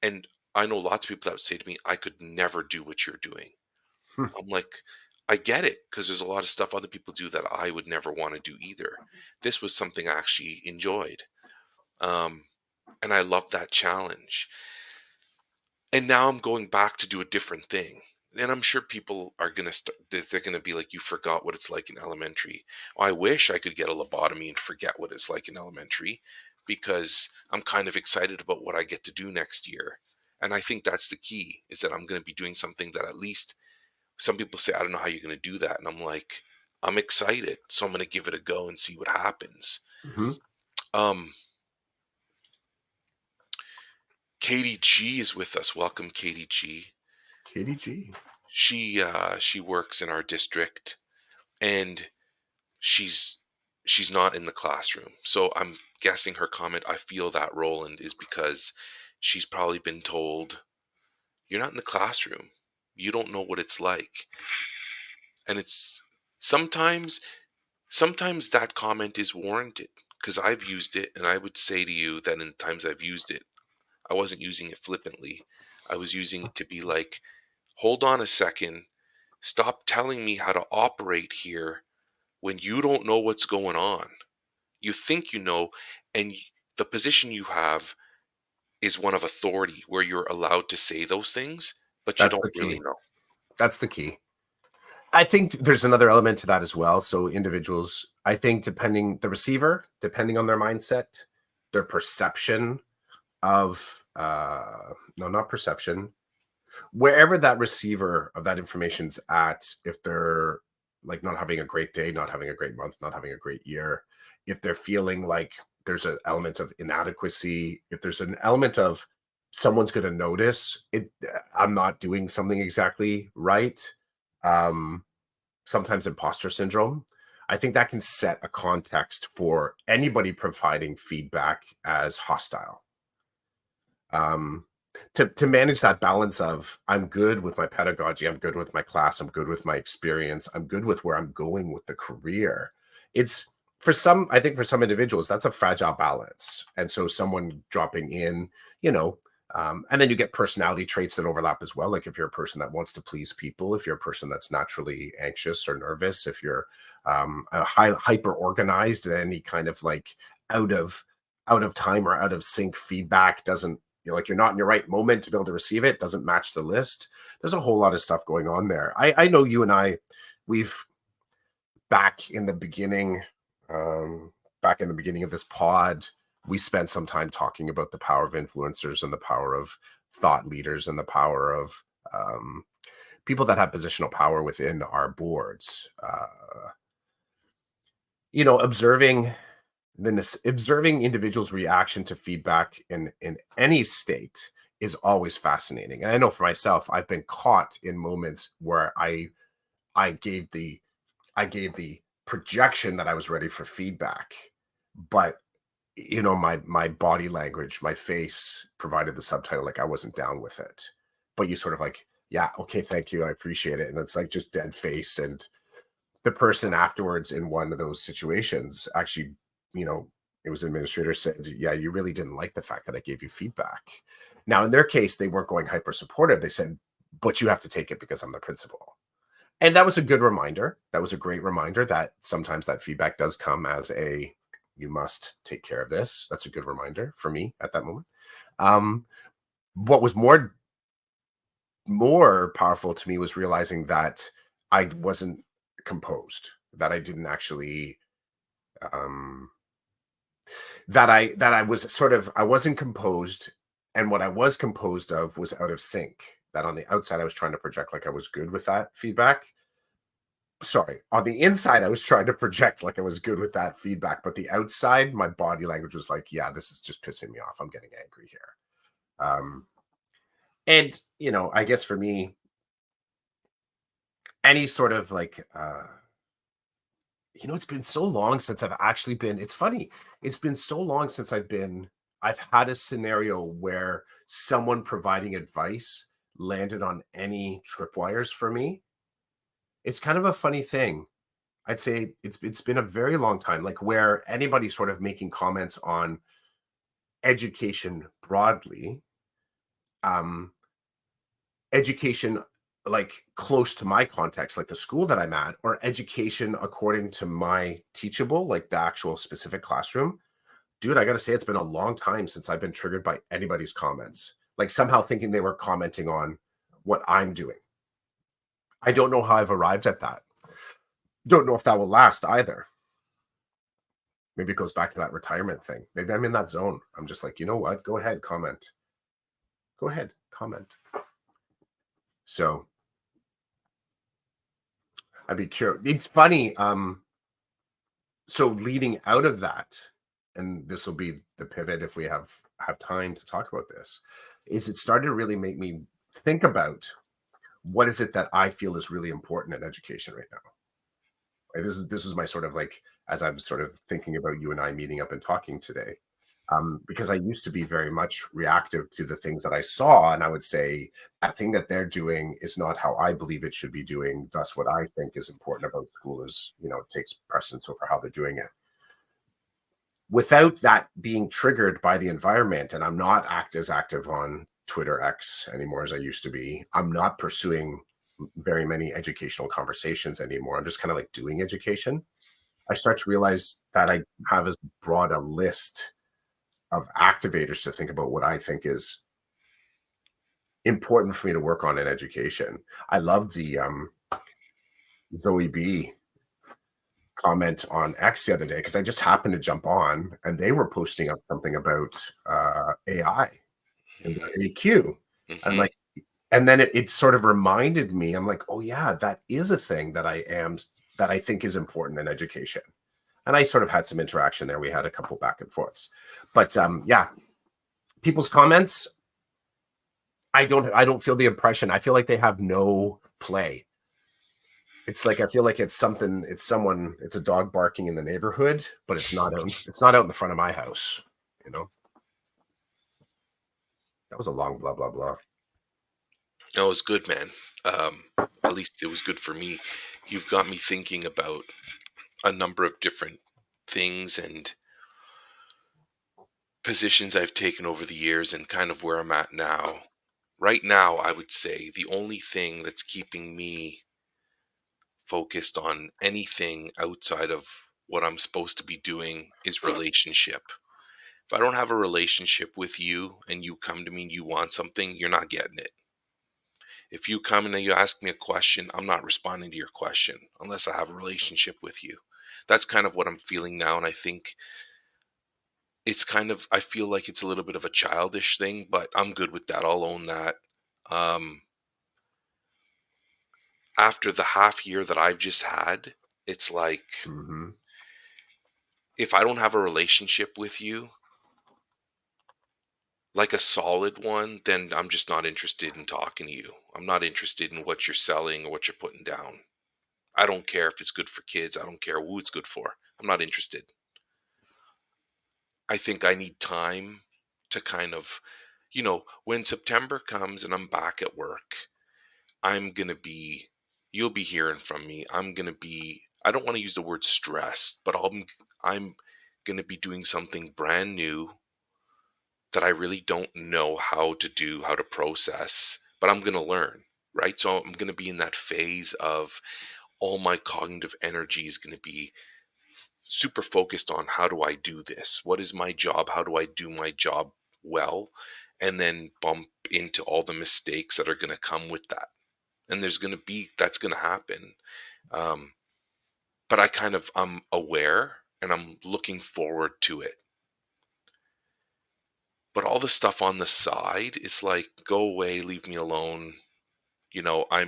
And I know lots of people that would say to me, "I could never do what you're doing." Hmm. I'm like, I get it, because there's a lot of stuff other people do that I would never want to do either. This was something I actually enjoyed. Um, and I love that challenge. And now I'm going back to do a different thing. And I'm sure people are going to they're going to be like, "You forgot what it's like in elementary." I wish I could get a lobotomy and forget what it's like in elementary, because I'm kind of excited about what I get to do next year. And I think that's the key, is that I'm going to be doing something that, at least, some people say, "I don't know how you're going to do that." And I'm like, I'm excited. So I'm going to give it a go and see what happens. Hmm. Um, Katie G is with us. Welcome, Katie G. KDG. She works in our district, and she's she's not in the classroom. So I'm guessing her comment, "I feel that, Roland," is because she's probably been told, "You're not in the classroom. You don't know what it's like." And it's sometimes sometimes that comment is warranted, because I've used it, and I would say to you that in the times I've used it, I wasn't using it flippantly. I was using it to be like, "Hold on a second. Stop telling me how to operate here when you don't know what's going on. You think you know, and the position you have is one of authority, where you're allowed to say those things, but you That's don't the really key. know." That's the key. I think there's another element to that as well. So individuals, I think, depending on their mindset, their perception of no, not perception, wherever that receiver of that information's at, if they're like not having a great day, not having a great month, not having a great year, if they're feeling like there's an element of inadequacy, if there's an element of someone's going to notice it, I'm not doing something exactly right. Um, Sometimes imposter syndrome. I think that can set a context for anybody providing feedback as hostile. Um, to manage that balance of, I'm good with my pedagogy, I'm good with my class, I'm good with my experience, I'm good with where I'm going with the career. It's for some, I think for some individuals, that's a fragile balance. And so someone dropping in, you know, and then you get personality traits that overlap as well. Like if you're a person that wants to please people, if you're a person that's naturally anxious or nervous, if you're hyper organized, and any kind of like out of out of time or out of sync feedback doesn't, like you're not in your right moment to be able to receive it, doesn't match the list. There's a whole lot of stuff going on there. I know you and I, we've back in the beginning, um, back in the beginning of this pod, we spent some time talking about the power of influencers and the power of thought leaders and the power of people that have positional power within our boards. Observing observing individuals' reaction to feedback in any state is always fascinating. And I know for myself, I've been caught in moments where I gave the projection that I was ready for feedback, but my body language, my face provided the subtitle, like I wasn't down with it. But you sort of like, yeah, okay, thank you, I appreciate it. And it's like just dead face. And the person afterwards in one of those situations actually, you know, it was an administrator said, yeah, you really didn't like the fact that I gave you feedback. Now, in their case, they weren't going hyper supportive. They said, but you have to take it because I'm the principal. And that was a good reminder. That was a great reminder that sometimes that feedback does come as a, you must take care of this. That's a good reminder for me at that moment. Um, what was more powerful to me was realizing that I wasn't composed, that I didn't actually um that I was sort of I wasn't composed, and what I was composed of was out of sync. That on the outside I was trying to project like I was good with that feedback. Sorry, on the inside I was trying to project like I was good with that feedback, but the outside my body language was like, yeah, this is just pissing me off. I'm getting angry here. And I guess for me, any sort of like it's been so long since I've actually been it's funny. It's been so long since I've had a scenario where someone providing advice landed on any tripwires for me. It's kind of a funny thing. I'd say it's been a very long time, like where anybody sort of making comments on education broadly, um, education like close to my context, like the school that I'm at, or education according to my teachable, like the actual specific classroom. Dude, I gotta say, it's been a long time since I've been triggered by anybody's comments. Like somehow thinking they were commenting on what I'm doing. I don't know how I've arrived at that. Don't know if that will last either. Maybe it goes back to that retirement thing. Maybe I'm in that zone. I'm just like, you know what? Go ahead, comment. Go ahead, comment. So I'd be curious. It's funny. So leading out of that, and this will be the pivot if we have time to talk about this, is it started to really make me think about what is it that I feel is really important in education right now. Like, this is my sort of like as I'm sort of thinking about you and I meeting up and talking today. Because I used to be very much reactive to the things that I saw, and I would say that thing that they're doing is not how I believe it should be doing. Thus, what I think is important about school is, it takes precedence over how they're doing it. Without that being triggered by the environment, and I'm not as active on Twitter X anymore as I used to be. I'm not pursuing very many educational conversations anymore. I'm just kind of like doing education. I start to realize that I have as broad a list of activators to think about what I think is important for me to work on in education. I love the Zoe B comment on X the other day because I just happened to jump on and they were posting up something about AI and their AQ. And Hmm. like, and then it sort of reminded me, I'm like, oh yeah, that is a thing that I think is important in education. And I sort of had some interaction there. We had a couple back and forths. But yeah, people's comments, I don't feel the impression. I feel like they have no play. It's like I feel like it's a dog barking in the neighborhood, but it's not out in the front of my house, you know. That was a long blah blah blah. No, it was good, man. At least it was good for me. You've got me thinking about a number of different things and positions I've taken over the years and kind of where I'm at now. Right now, I would say the only thing that's keeping me focused on anything outside of what I'm supposed to be doing is relationship. If I don't have a relationship with you and you come to me and you want something, you're not getting it. If you come and you ask me a question, I'm not responding to your question unless I have a relationship with you. That's kind of what I'm feeling now. And I think I feel like it's a little bit of a childish thing, but I'm good with that. I'll own that. Um, After the half year that I've just had, it's like Hmm. if I don't have a relationship with you, like a solid one, then I'm just not interested in talking to you. I'm not interested in what you're selling or what you're putting down. I don't care if it's good for kids. I don't care who it's good for. I'm not interested. I think I need time to kind of, when September comes and I'm back at work, I'm going to be, you'll be hearing from me. I'm going to be, I don't want to use the word stressed, but I'm going to be doing something brand new that I really don't know how to do, how to process, but I'm going to learn, right? So I'm going to be in that phase of all my cognitive energy is going to be super focused on how do I do this? What is my job? How do I do my job well? And then bump into all the mistakes that are going to come with that. And that's going to happen. Um, but I'm aware and I'm looking forward to it. But all the stuff on the side, it's like, go away, leave me alone. You know, I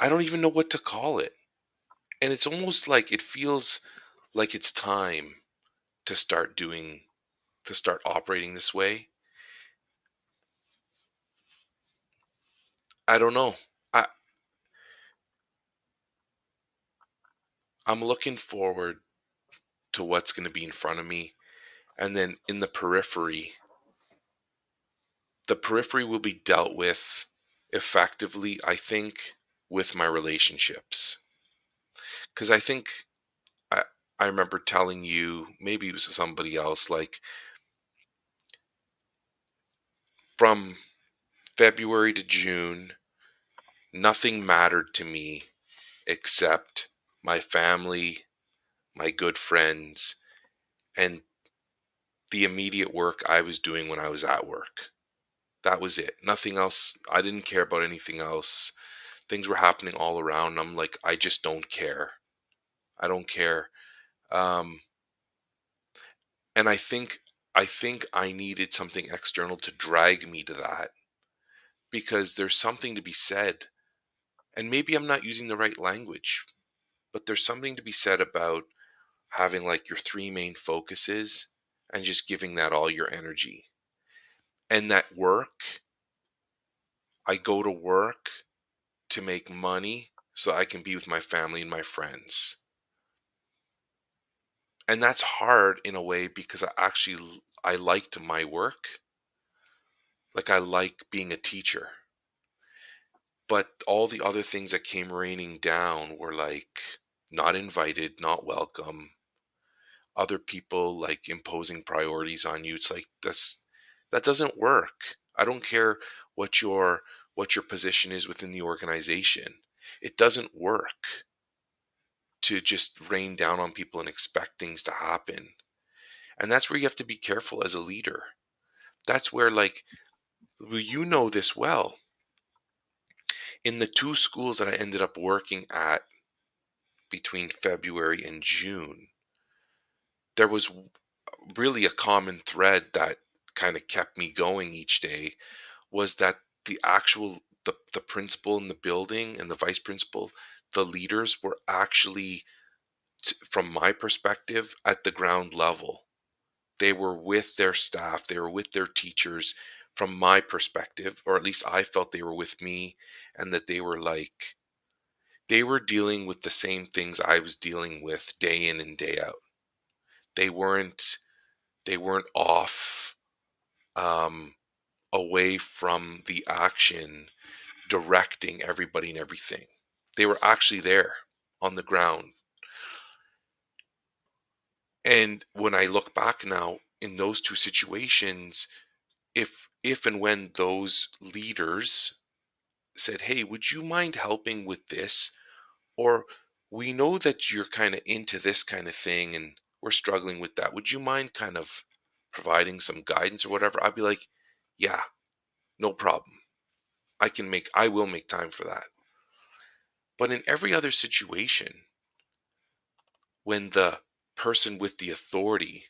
don't even know what to call it. And it's almost like it feels like it's time to start operating this way. I don't know. I I'm looking forward to what's going to be in front of me, and then in the periphery will be dealt with effectively, I think, with my relationships. Cuz I think I I remember telling you, maybe it was somebody else, like from February to June, nothing mattered to me except my family, my good friends, and the immediate work I was doing when I was at work. That was it. Nothing else. I didn't care about anything else. Things were happening all around. I'm like, I just don't care. I don't care. Um, and I think I needed something external to drag me to that, because there's something to be said. And maybe I'm not using the right language, but there's something to be said about having like your three main focuses and just giving that all your energy. And that work, I go to work to make money so I can be with my family and my friends. And that's hard in a way because I liked my work. Like I like being a teacher. But all the other things that came raining down were like not invited, not welcome. Other people like imposing priorities on you. It's like that doesn't work. I don't care what your position is within the organization. It doesn't work to just rain down on people and expect things to happen. And that's where you have to be careful as a leader. That's where, like, well, you know this well. In the two schools that I ended up working at between February and June, there was really a common thread that kind of kept me going each day, was that the principal in the building and the vice principal, the leaders were actually, from my perspective, at the ground level. They were with their staff, they were with their teachers from my perspective, or at least I felt they were with me, and that they were dealing with the same things I was dealing with day in and day out. They weren't off, um away from the action, directing everybody and everything. They were actually there on the ground. And when I look back now in those two situations, if and when those leaders said, "Hey, would you mind helping with this?" Or, "We know that you're kind of into this kind of thing and we're struggling with that. Would you mind kind of providing some guidance or whatever?" I'd be like, "Yeah, no problem. I will make time for that." But in every other situation, when the person with the authority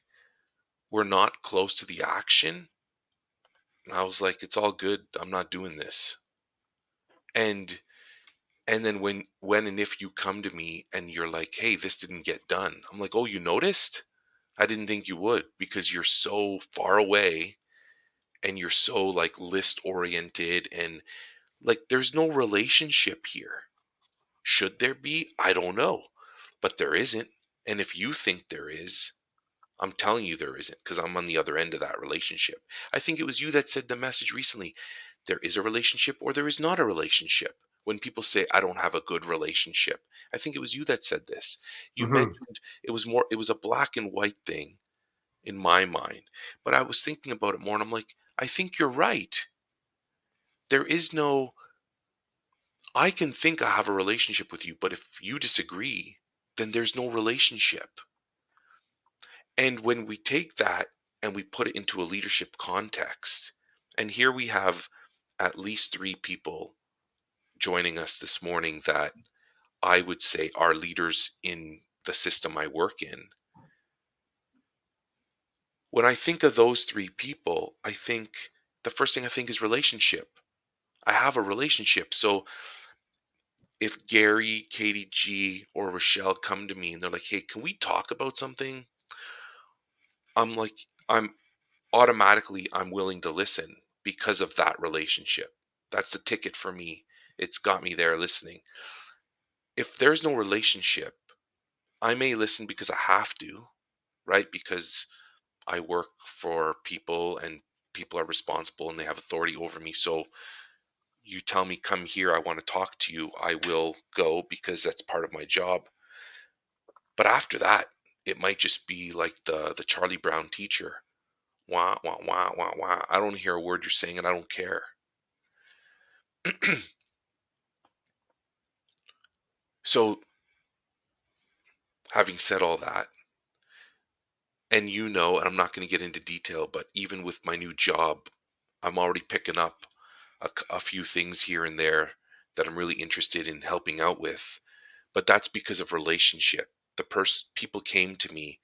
were not close to the action, I was like, "It's all good. I'm not doing this." And And then when and if you come to me and you're like, "Hey, this didn't get done." I'm like, "Oh, you noticed? I didn't think you would, because you're so far away and you're so like list oriented, and like there's no relationship here. Should there be? I don't know, but there isn't." And if you think there is, I'm telling you there isn't, because I'm on the other end of that relationship. I think it was you that said the message recently. There is a relationship or there is not a relationship. When people say I don't have a good relationship, I think it was you that said this. You Hmm. mentioned it was a black and white thing in my mind. But I was thinking about it more and I'm like, I think you're right. There is no, I can think I have a relationship with you, but if you disagree, then there's no relationship. And when we take that and we put it into a leadership context, and here we have at least three people joining us this morning that I would say are leaders in the system I work in. When I think of those three people, I think the first thing I think is relationship. I have a relationship. So if Gary, Katie G, or Rochelle come to me and they're like, hey, can we talk about something? I'm like, I'm willing to listen because of that relationship. That's the ticket for me. It's got me there listening. If there's no relationship, I may listen because I have to, right? Because I work for people and people are responsible and they have authority over me. So you tell me, come here, I want to talk to you. I will go because that's part of my job. But after that, it might just be like the Charlie Brown teacher. Wah, wah, wah, wah, wah. I don't hear a word you're saying and I don't care. So, having said all that, and and I'm not going to get into detail, but even with my new job, I'm already picking up a few things here and there that I'm really interested in helping out with. But that's because of relationship. People came to me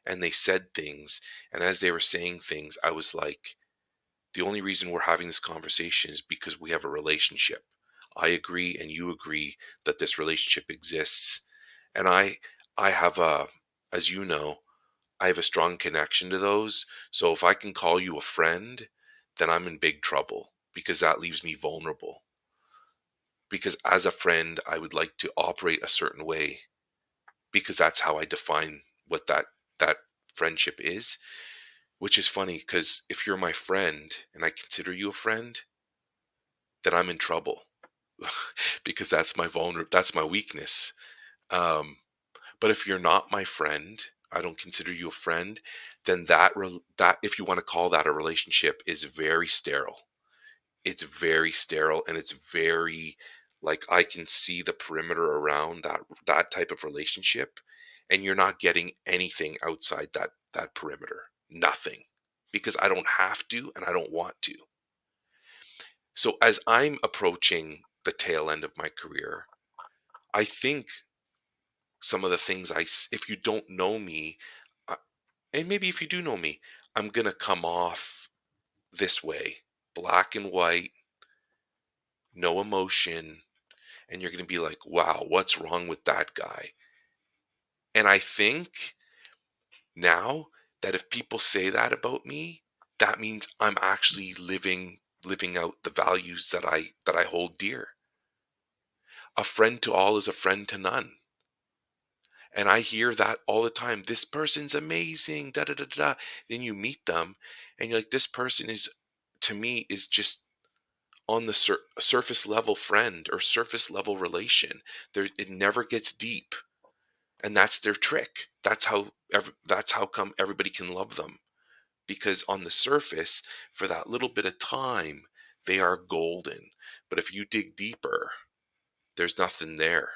and they said things, and as they were saying things, I was like, the only reason we're having this conversation is because we have a relationship. I agree and you agree that this relationship exists. And I have a, as you know, I have a strong connection to those. So if I can call you a friend, then I'm in big trouble because that leaves me vulnerable. Because as a friend, I would like to operate a certain way because that's how I define what that friendship is, which is funny because if you're my friend and I consider you a friend, then I'm in trouble because that's my weakness. Um, but if you're not my friend, I don't consider you a friend, then that if you want to call that a relationship is very sterile. It's very sterile and it's very like I can see the perimeter around that type of relationship and you're not getting anything outside that perimeter. Nothing. Because I don't have to and I don't want to. So as I'm approaching the tail end of my career, I think some of the things if you don't know me, uh, and maybe if you do know me, I'm going to come off this way, black and white, no emotion. And you're going to be like, wow, what's wrong with that guy? And I think now that if people say that about me, that means I'm actually living out the values that I hold dear. A friend to all is a friend to none. And I hear that all the time. This person's amazing. Da da da da. Then you meet them, and you're like, this person is, to me, is just on the surface level friend or surface level relation. It never gets deep, and that's their trick. That's how come everybody can love them because on the surface, for that little bit of time, they are golden. But if you dig deeper, there's nothing there.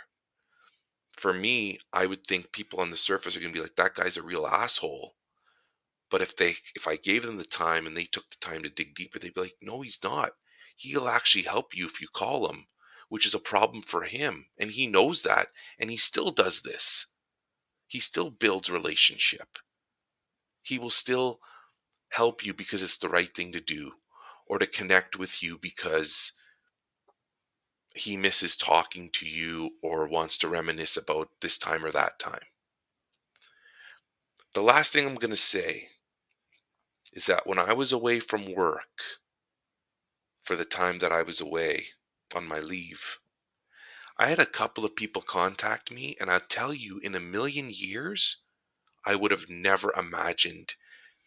For me, I would think people on the surface are going to be like, that guy's a real asshole. But if I gave them the time and they took the time to dig deeper, they'd be like, no, he's not. He'll actually help you if you call him, which is a problem for him. And he knows that. And he still does this. He still builds relationship. He will still help you because it's the right thing to do or to connect with you because he misses talking to you or wants to reminisce about this time or that time. The last thing I'm going to say is that when I was away from work for the time that I was away on my leave, I had a couple of people contact me, and I tell you, in a million years, I would have never imagined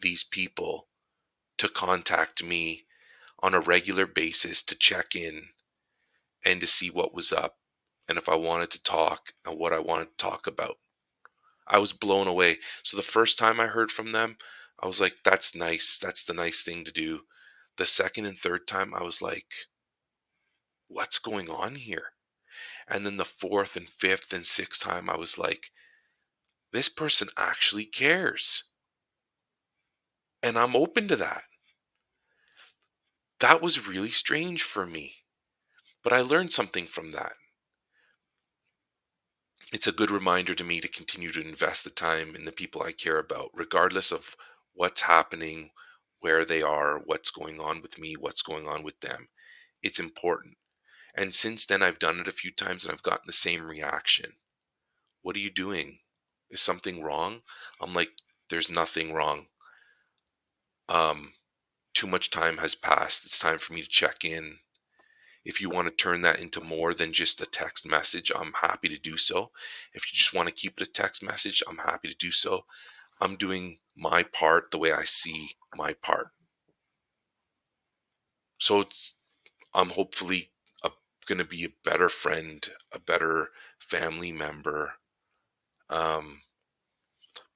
these people to contact me on a regular basis to check in and to see what was up and if I wanted to talk and what I wanted to talk about. I was blown away. So the first time I heard from them, I was like, that's nice. That's the nice thing to do. The second and third time, I was like, what's going on here? And then the fourth and fifth and sixth time, I was like, this person actually cares. And I'm open to that. That was really strange for me. But I learned something from that. It's a good reminder to me to continue to invest the time in the people I care about, regardless of what's happening, where they are, what's going on with me, what's going on with them. It's important. And since then, I've done it a few times and I've gotten the same reaction. What are you doing? Is something wrong? I'm like, there's nothing wrong. Um, Too much time has passed. It's time for me to check in. If you want to turn that into more than just a text message, I'm happy to do so. If you just want to keep it a text message, I'm happy to do so. I'm doing my part the way I see my part. So I'm hopefully going to be a better friend, a better family member, um,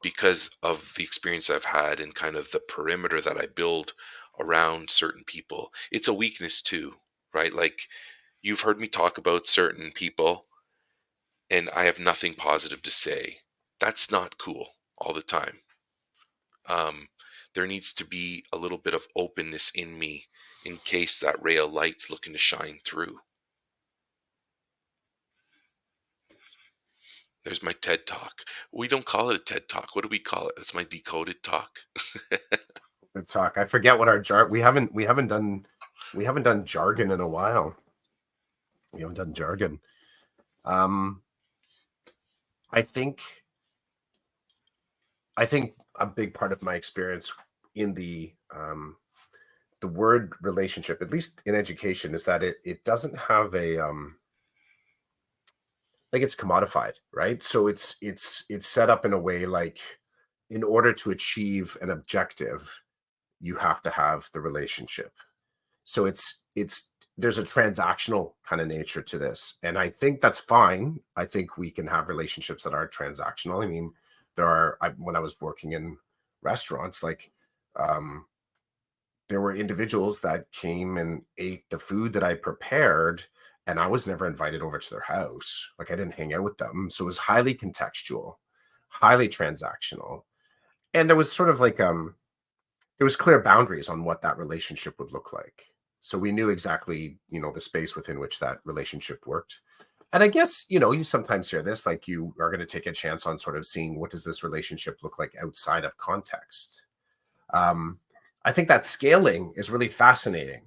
because of the experience I've had and kind of the perimeter that I build around certain people. It's a weakness too, right? Like, you've heard me talk about certain people and I have nothing positive to say. That's not cool all the time. Um, there needs to be a little bit of openness in me in case that ray of light's looking to shine through. There's my TED Talk. We don't call it a TED Talk. What do we call it? That's my decoded talk. Good talk. I forget what our we haven't done jargon in a while. We haven't done jargon. Um, I think I think a big part of my experience in the word relationship, at least in education, is that it doesn't have a like it's commodified, right? So it's set up in a way like in order to achieve an objective, you have to have the relationship. So it's there's a transactional kind of nature to this. And I think that's fine. I think we can have relationships that are transactional. I mean, when I was working in restaurants, like um there were individuals that came and ate the food that I prepared, and I was never invited over to their house. Like I didn't hang out with them. So it was highly contextual, highly transactional. And there was sort of like there was clear boundaries on what that relationship would look like. So we knew exactly, the space within which that relationship worked. And I guess, you sometimes hear this, like you are going to take a chance on sort of seeing what does this relationship look like outside of context. Um, I think that scaling is really fascinating.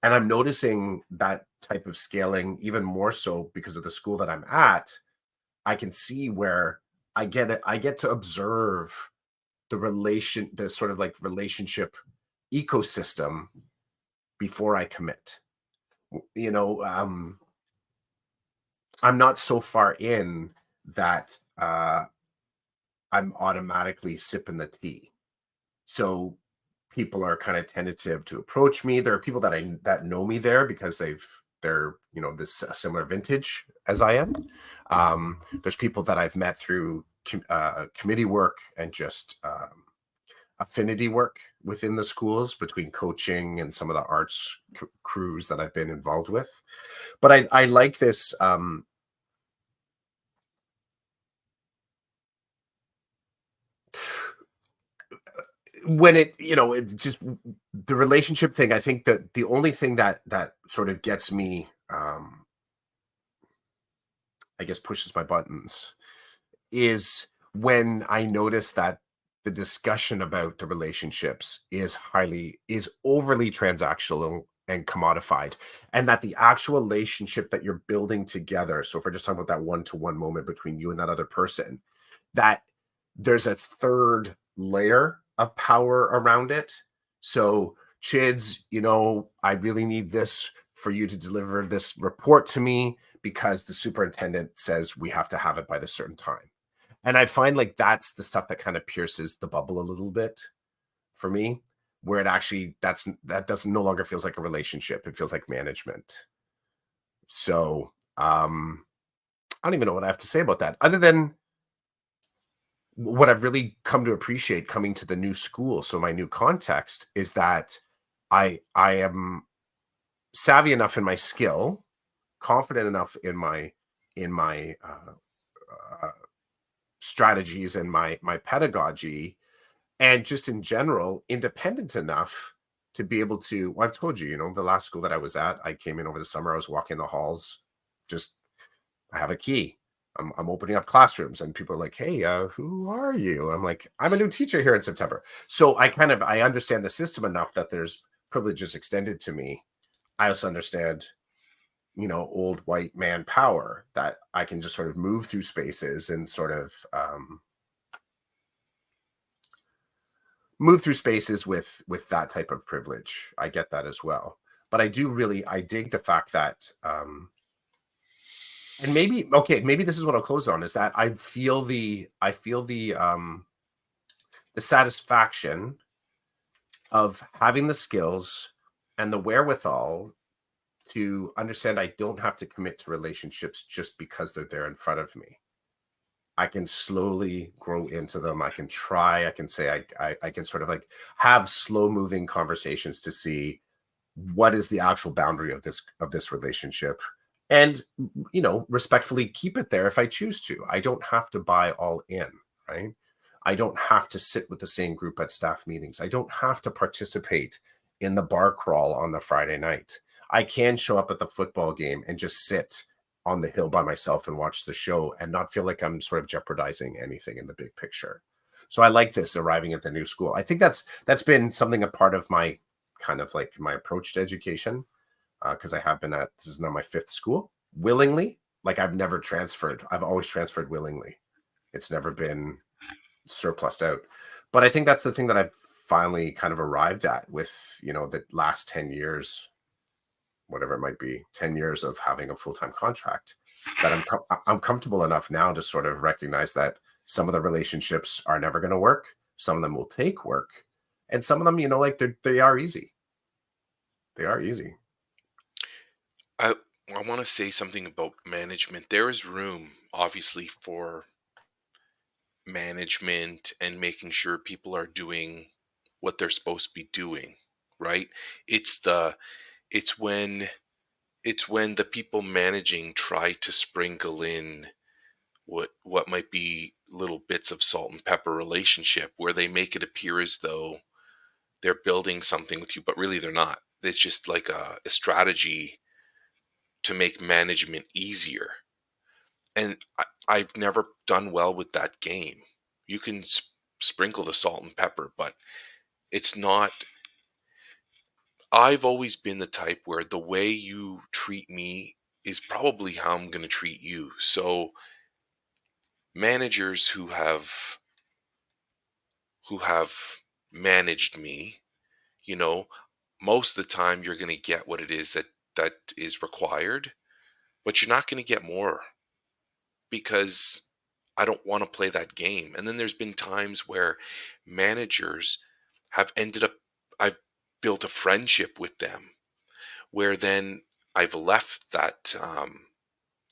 And I'm noticing that type of scaling even more so because of the school that I'm at. I can see where I get to observe the sort of like relationship ecosystem before I commit. You know, I'm not so far in that I'm automatically sipping the tea. So people are kind of tentative to approach me. There are people that know me there because they're this similar vintage as I am. There's people that I've met through committee work and just affinity work within the schools between coaching and some of the arts crews that I've been involved with. But I like this. When it's just the relationship thing. I think that the only thing that sort of gets me, I guess, pushes my buttons is when I notice that the discussion about the relationships is overly transactional and commodified, and that the actual relationship that you're building together, so if we're just talking about that one-to-one moment between you and that other person, that there's a third layer of power around it. So Chids, I really need this for you to deliver this report to me because the superintendent says we have to have it by the certain time. And I find like that's the stuff that kind of pierces the bubble a little bit for me, where it actually that doesn't no longer feels like a relationship. It feels like management. So I don't even know what I have to say about that, other than what I've really come to appreciate coming to the new school. So my new context is that I am savvy enough in my skill, confident enough in my uh, strategies and my pedagogy, and just in general independent enough to be able to. Well, I've told you, the last school that I was at, I came in over the summer. I was walking the halls, just I have a key. I'm opening up classrooms and people are like, hey, who are you? I'm like, I'm a new teacher here in September. So I understand the system enough that there's privileges extended to me. I also understand, old white man power, that I can just sort of move through spaces and sort of move through spaces with that type of privilege. I get that as well. But I dig the fact that and maybe okay, maybe this is what I'll close on, is that I feel the satisfaction of having the skills and the wherewithal to understand I don't have to commit to relationships just because they're there in front of me. I can slowly grow into them. I can try. I can say I can sort of like have slow moving conversations to see what is the actual boundary of this relationship, and respectfully keep it there if I choose to. I don't have to buy all in, right? I don't have to sit with the same group at staff meetings. I don't have to participate in the bar crawl on the Friday night. I can show up at the football game and just sit on the hill by myself and watch the show and not feel like I'm sort of jeopardizing anything in the big picture. So I like this arriving at the new school. I think that's been something, a part of my kind of like my approach to education, because I have been at, this is now my fifth school willingly. Like I've never transferred. I've always transferred willingly. It's never been surplused out. But I think that's the thing that I've finally kind of arrived at with, the last 10 years, whatever it might be, 10 years of having a full-time contract, that I'm comfortable enough now to sort of recognize that some of the relationships are never going to work. Some of them will take work, and some of them, like they are easy. They are easy. I I want to say something about management. There is room, obviously, for management and making sure people are doing what they're supposed to be doing, right? It's the it's when it's when the people managing try to sprinkle in what might be little bits of salt and pepper relationship, where they make it appear as though they're building something with you, but really they're not. It's just like a strategy to make management easier. And I've never done well with that game. You can sprinkle the salt and pepper, but it's not. I've always been the type where the way you treat me is probably how I'm going to treat you. So managers who have managed me, you know, most of the time you're going to get what it is that is required, but you're not going to get more, because I don't want to play that game. And then there's been times where managers have ended up, I've built a friendship with them, where then I've left that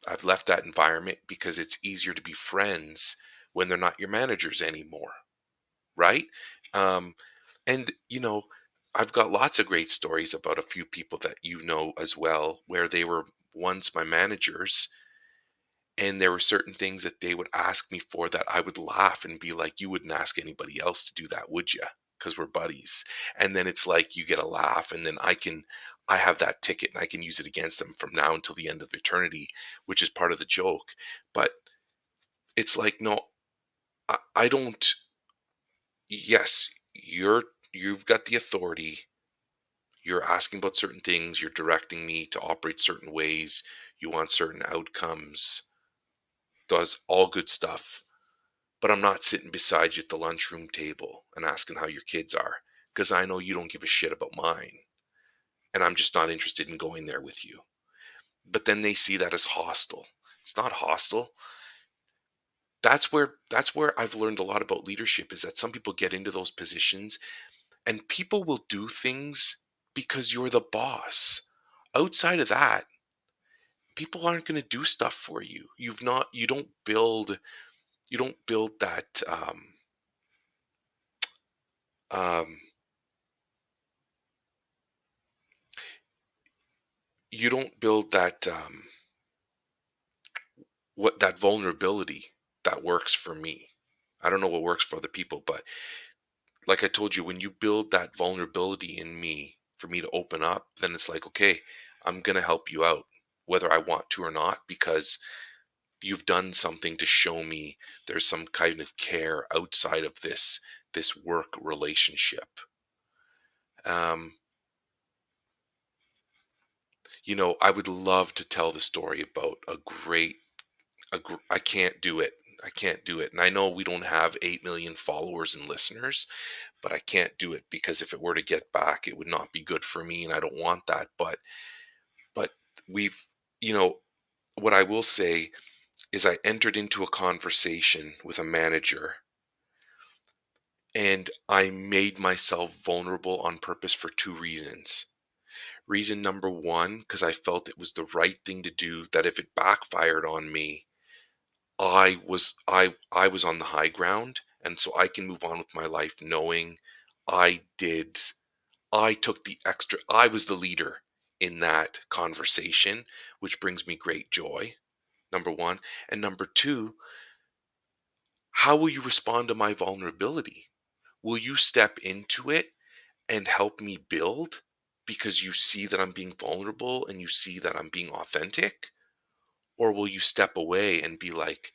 I've left that environment because it's easier to be friends when they're not your managers anymore, right? Um, and I've got lots of great stories about a few people that as well, where they were once my managers, and there were certain things that they would ask me for that I would laugh and be like, "You wouldn't ask anybody else to do that, would you? Because we're buddies." And then it's like you get a laugh, and then I have that ticket and I can use it against them from now until the end of eternity, which is part of the joke. But it's like, no, I don't. Yes, you've got the authority. You're asking about certain things. You're directing me to operate certain ways. You want certain outcomes. Does all good stuff. But I'm not sitting beside you at the lunchroom table and asking how your kids are, because I know you don't give a shit about mine. And I'm just not interested in going there with you. but then they see that as hostile. It's not hostile. That's where I've learned a lot about leadership, is that some people get into those positions and people will do things because you're the boss. Outside of that, people aren't going to do stuff for you. You don't build that um you don't build that what that vulnerability that works for me. I don't know what works for other people, but like I told you, when you build that vulnerability in me for me to open up, then it's like, okay, I'm going to help you out whether I want to or not, because you've done something to show me there's some kind of care outside of this work relationship. Um, I would love to tell the story about I can't do it. I can't do it. And I know we don't have 8 million followers and listeners, but I can't do it because if it were to get back, it would not be good for me. And I don't want that. But we've, you know, what I will say is I entered into a conversation with a manager and I made myself vulnerable on purpose for two reasons. Reason number one, because I felt it was the right thing to do, that if it backfired on me, I was on the high ground, and so I can move on with my life knowing I did I took the extra I was the leader in that conversation, which brings me great joy. Number 1, and number 2, how will you respond to my vulnerability? Will you step into it and help me build because you see that I'm being vulnerable and you see that I'm being authentic? Or will you step away and be like,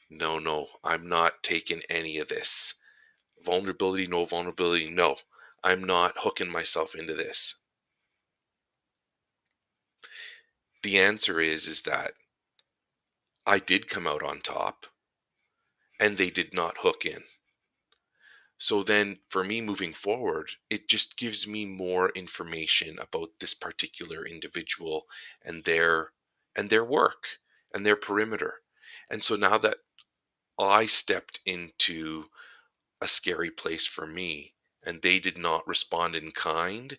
no, no, I'm not taking any of this. Vulnerability, no vulnerability, no. I'm not hooking myself into this. The answer is that I did come out on top and they did not hook in. So then for me moving forward, it just gives me more information about this particular individual and their work and their perimeter. And so now that I stepped into a scary place for me and they did not respond in kind,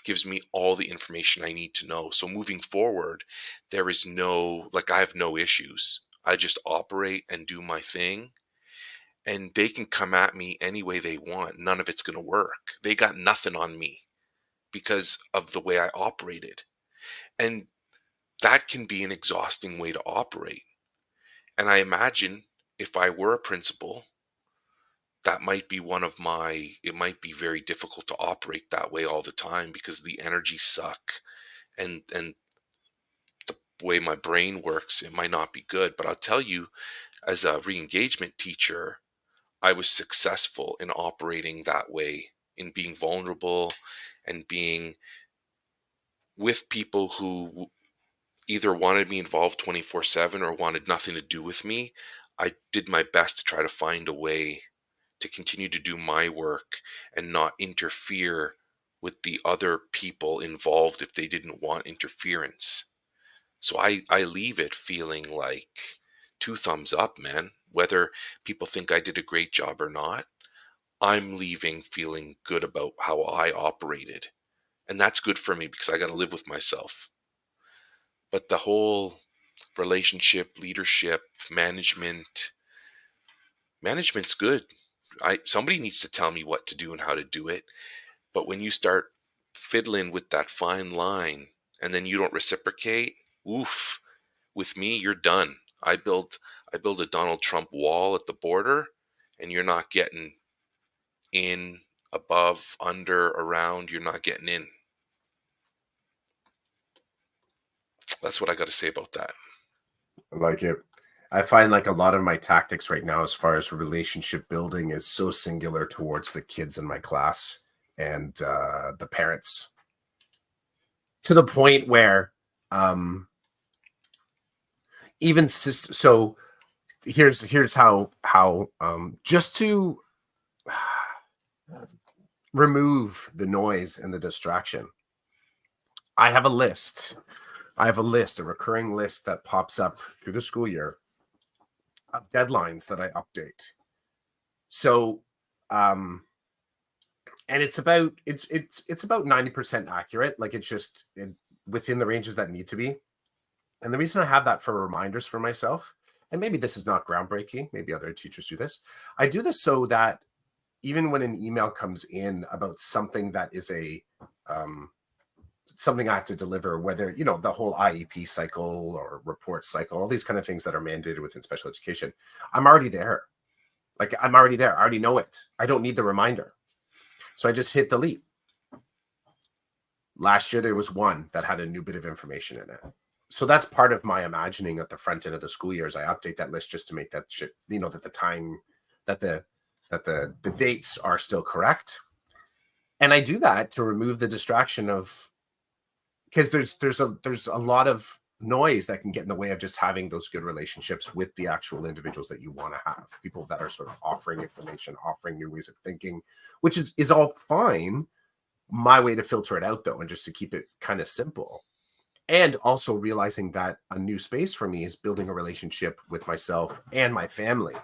gives me all the information I need to know. So moving forward, there is no, like, I have no issues. I just operate and do my thing, and they can come at me any way they want. None of it's going to work. They got nothing on me because of the way I operated. And that can be an exhausting way to operate. And I imagine if I were a principal, that might be it might be very difficult to operate that way all the time because the energy suck and the way my brain works, it might not be good. But I'll tell you, as a re-engagement teacher, I was successful in operating that way, in being vulnerable and being with people who either wanted me involved 24/7 or wanted nothing to do with me. I did my best to try to find a way to continue to do my work and not interfere with the other people involved if they didn't want interference. So I leave it feeling like two thumbs up, man. Whether people think I did a great job or not, I'm leaving feeling good about how I operated. And that's good for me because I got to live with myself. But the whole relationship, leadership, management's good. Somebody needs to tell me what to do and how to do it. But when you start fiddling with that fine line and then you don't reciprocate, oof, with me, you're done. I build a Donald Trump wall at the border and you're not getting in, above, under, around, you're not getting in. That's what I got to say about that. I like it. I find like a lot of my tactics right now, as far as relationship building, is so singular towards the kids in my class and the parents, to the point where even so here's how just to remove the noise and the distraction, I have a list I have a list, a recurring list that pops up through the school year of deadlines that I update. So, um, and it's about 90% accurate. Like it's just within the ranges that need to be. And the reason I have that for reminders for myself, and maybe this is not groundbreaking, maybe other teachers do this. I do this so that even when an email comes in about something that is a something I have to deliver, whether the whole IEP cycle or report cycle, all these kind of things that are mandated within special education, I'm already there. Like I'm already there. I already know it. I don't need the reminder. So I just hit delete. Last year, there was one that had a new bit of information in it. So that's part of my imagining at the front end of the school year is I update that list just to make that shit, that the time, that the dates are still correct. And I do that to remove the distraction of, because there's a lot of noise that can get in the way of just having those good relationships with the actual individuals that you want to have, people that are sort of offering information, offering new ways of thinking, which is all fine. My way to filter it out, though, and just to keep it kind of simple, and also realizing that a new space for me is building a relationship with myself and my family.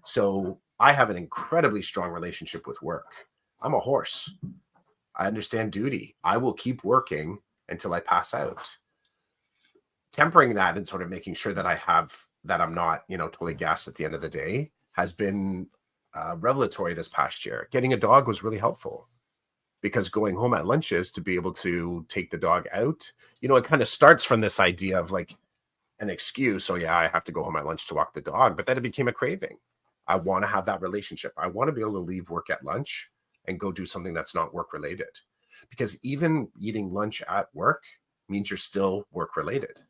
So I have an incredibly strong relationship with work. I'm a horse. I understand duty. I will keep working until I pass out. Tempering that and sort of making sure that I'm not, totally gassed at the end of the day has been revelatory this past year. Getting a dog was really helpful, because going home at lunches to be able to take the dog out, it kind of starts from this idea of like an excuse. So yeah, I have to go home at lunch to walk the dog, but then it became a craving. I want to have that relationship. I want to be able to leave work at lunch and go do something that's not work related, because even eating lunch at work means you're still work related.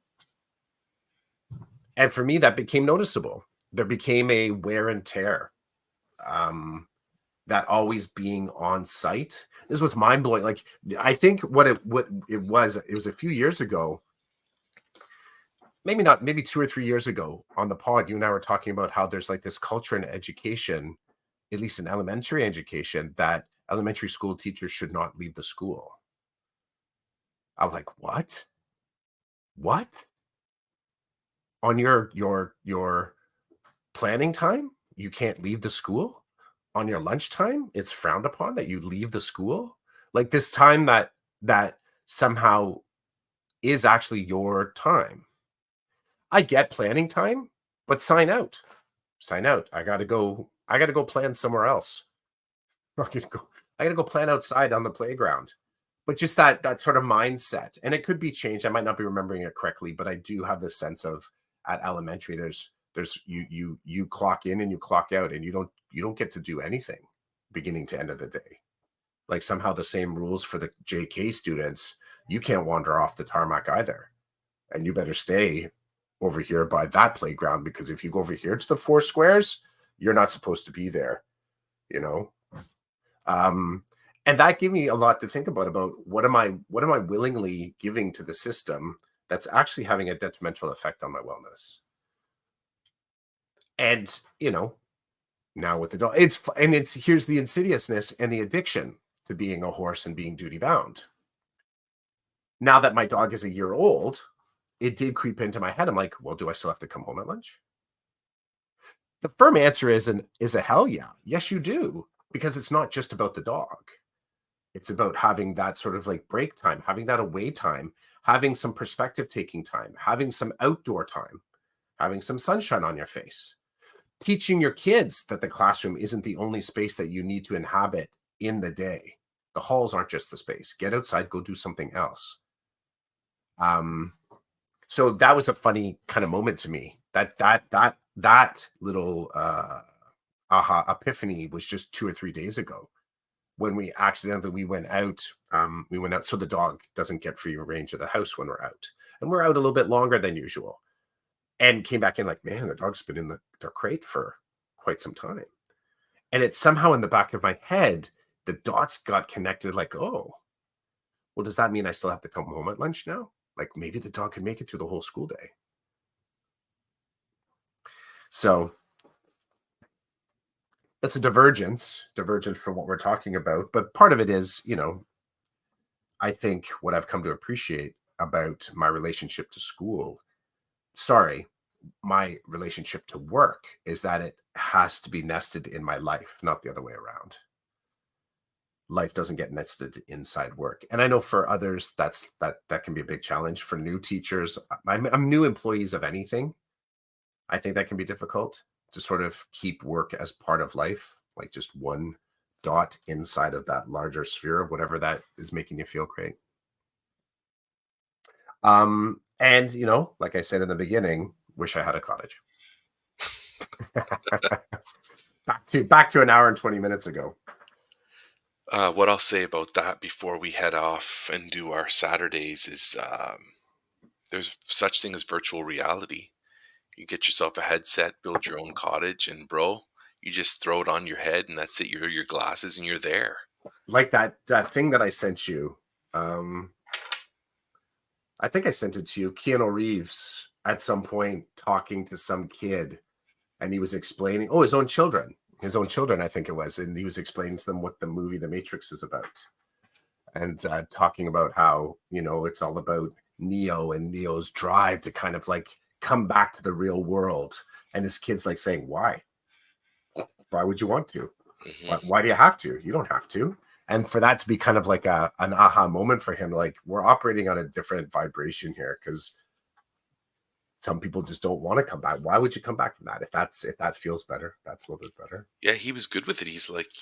And for me, that became noticeable. There became a wear and tear. That always being on site. This was mind blowing. Like I think what it was a few years ago, maybe 2 or 3 years ago on the pod, you and I were talking about how there's like this culture in education, at least in elementary education, that elementary school teachers should not leave the school. I was like, what? What? On your planning time, you can't leave the school? On your lunchtime, it's frowned upon that you leave the school? Like this time that somehow is actually your time. I get planning time, but sign out. Sign out. I gotta go plan somewhere else. I gotta go plan outside on the playground. But just that sort of mindset, and it could be changed. I might not be remembering it correctly, but I do have this sense of at elementary, there's you clock in and you clock out, and you don't get to do anything beginning to end of the day. Like somehow the same rules for the JK students. You can't wander off the tarmac either, and you better stay over here by that playground, because if you go over here to the four squares, you're not supposed to be there. You know, um, and that gave me a lot to think about what am I willingly giving to the system that's actually having a detrimental effect on my wellness. And now with the dog, it's here's the insidiousness and the addiction to being a horse and being duty bound. Now that my dog is a year old, it did creep into my head. I'm like, well, do I still have to come home at lunch? The firm answer is a hell yeah. Yes, you do. Because it's not just about the dog. It's about having that sort of like break time, having that away time, having some perspective taking time, having some outdoor time, having some sunshine on your face. Teaching your kids that the classroom isn't the only space that you need to inhabit in the day. The halls aren't just the space. Get outside, go do something else. Um, so that was a funny kind of moment to me. That little aha epiphany was just 2 or 3 days ago, when we went out. We went out so the dog doesn't get free range of the house when we're out, and we're out a little bit longer than usual, and came back in like, man, the dog's been in their crate for quite some time. And it's somehow in the back of my head, the dots got connected like, oh, well, does that mean I still have to come home at lunch now? Like maybe the dog can make it through the whole school day. So that's a divergence from what we're talking about. But part of it is, I think what I've come to appreciate about my relationship to school, sorry, my relationship to work is that it has to be nested in my life, not the other way around. Life doesn't get nested inside work. And I know for others that can be a big challenge. For new teachers, I'm new employees of anything. I think that can be difficult to sort of keep work as part of life, like just one dot inside of that larger sphere of whatever that is making you feel great. And like I said in the beginning, wish I had a cottage. back to an hour and 20 minutes ago. What I'll say about that before we head off and do our Saturdays is there's such thing as virtual reality. You get yourself a headset, build your own cottage, and bro, you just throw it on your head, and that's it. Your glasses, and you're there. Like that thing that I sent you. I think I sent it to you. Keanu Reeves at some point talking to some kid, and he was explaining, his own children, I think it was, and he was explaining to them what the movie The Matrix is about, and talking about how it's all about Neo and Neo's drive to kind of like come back to the real world, and his kid's like saying, "Why would you want to? Why do you have to? You don't have to." And for that to be kind of like an aha moment for him, like we're operating on a different vibration here, because some people just don't want to come back. Why would you come back from that? If that feels better, that's a little bit better. Yeah, he was good with it. He's like,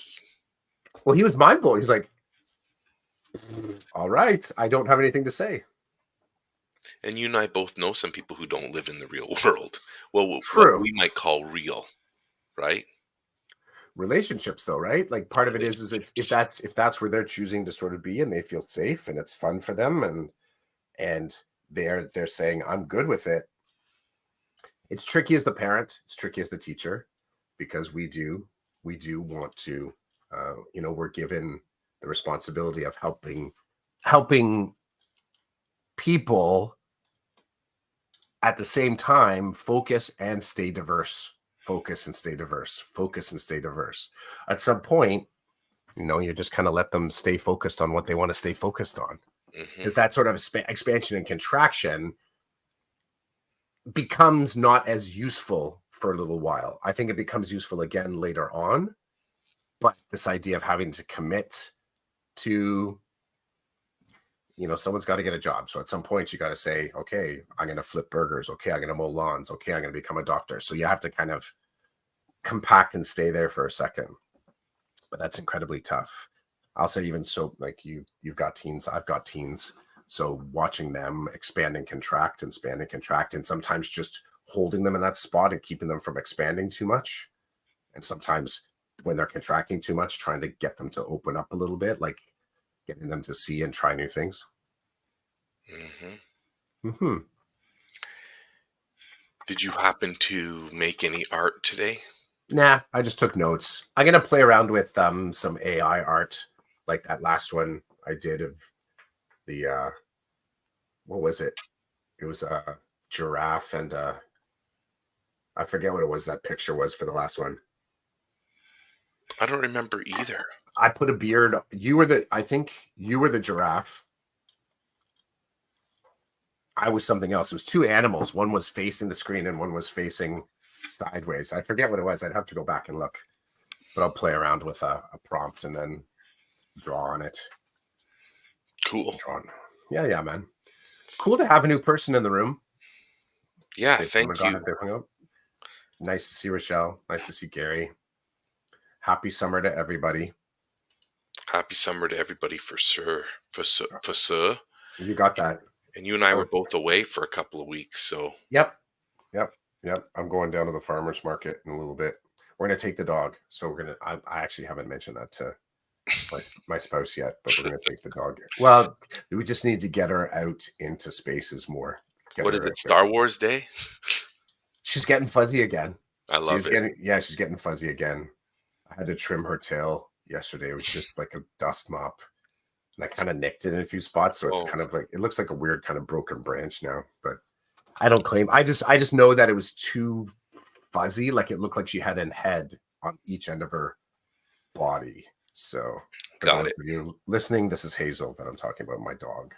well, he was mind blowing. He's like, all right, I don't have anything to say. And you and I both know some people who don't live in the real world. Well, True. What we might call real, right? Relationships, though, right? Like part of it is if that's where they're choosing to sort of be, and they feel safe and it's fun for them, and they're saying I'm good with it. It's tricky as the parent. It's tricky as the teacher, because we do want to, we're given the responsibility of helping people at the same time focus and stay diverse. Focus and stay diverse. Focus and stay diverse. At some point, you just kind of let them stay focused on what they want to stay focused on. Because that sort of expansion and contraction becomes not as useful for a little while. I think it becomes useful again later on. But this idea of having to commit to, someone's got to get a job. So at some point you got to say, okay, I'm going to flip burgers. Okay, I'm going to mow lawns. Okay, I'm going to become a doctor. So you have to kind of compact and stay there for a second. But that's incredibly tough. I'll say, even so, like you've got teens, I've got teens. So watching them expand and contract, and sometimes just holding them in that spot and keeping them from expanding too much. And sometimes when they're contracting too much, trying to get them to open up a little bit, like getting them to see and try new things. Did you happen to make any art today? Nah, I just took notes. I'm going to play around with some AI art, like that last one I did of the, what was it? It was a giraffe and I forget what it was that picture was for the last one. I don't remember either. I put a beard. I think you were the giraffe. I was something else. It was two animals. One was facing the screen and one was facing sideways. I forget what it was. I'd have to go back and look. But I'll play around with a prompt and then draw on it. Cool. Yeah, man. Cool to have a new person in the room. Yeah, thank you. Nice to see Rochelle. Nice to see Gary. Happy summer to everybody. Happy summer to everybody for sure. For sure. You got that. And you and I were both away for a couple of weeks, so. Yep. I'm going down to the farmer's market in a little bit. We're going to take the dog. So I actually haven't mentioned that to my spouse yet, but we're going to take the dog. Well, we just need to get her out into spaces more. What is it, Star Wars Day? She's getting fuzzy again. I love it. She's getting fuzzy again. I had to trim her tail yesterday. It was just like a dust mop. And I kind of nicked it in a few spots. So it's kind of like, it looks like a weird kind of broken branch now, but I don't claim. I just know that it was too fuzzy. Like it looked like she had a head on each end of her body. So for those of you listening, this is Hazel that I'm talking about, my dog.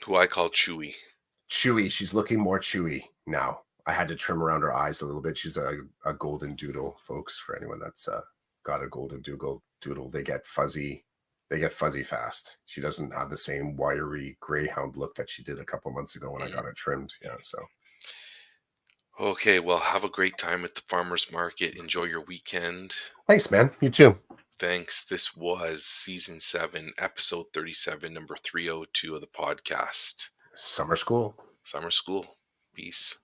Who I call Chewy. Chewy. She's looking more chewy now. I had to trim around her eyes a little bit. She's a golden doodle, folks. For anyone that's got a golden doodle, they get fuzzy. They get fuzzy fast. She doesn't have the same wiry greyhound look that she did a couple months ago when I Mhm. got her trimmed. Yeah. So Okay, well, have a great time at the farmer's market. Enjoy your weekend. thanks, man. You too. Thanks. This was season 7, episode 37, number 302 of the podcast. Summer school. Summer School. Peace.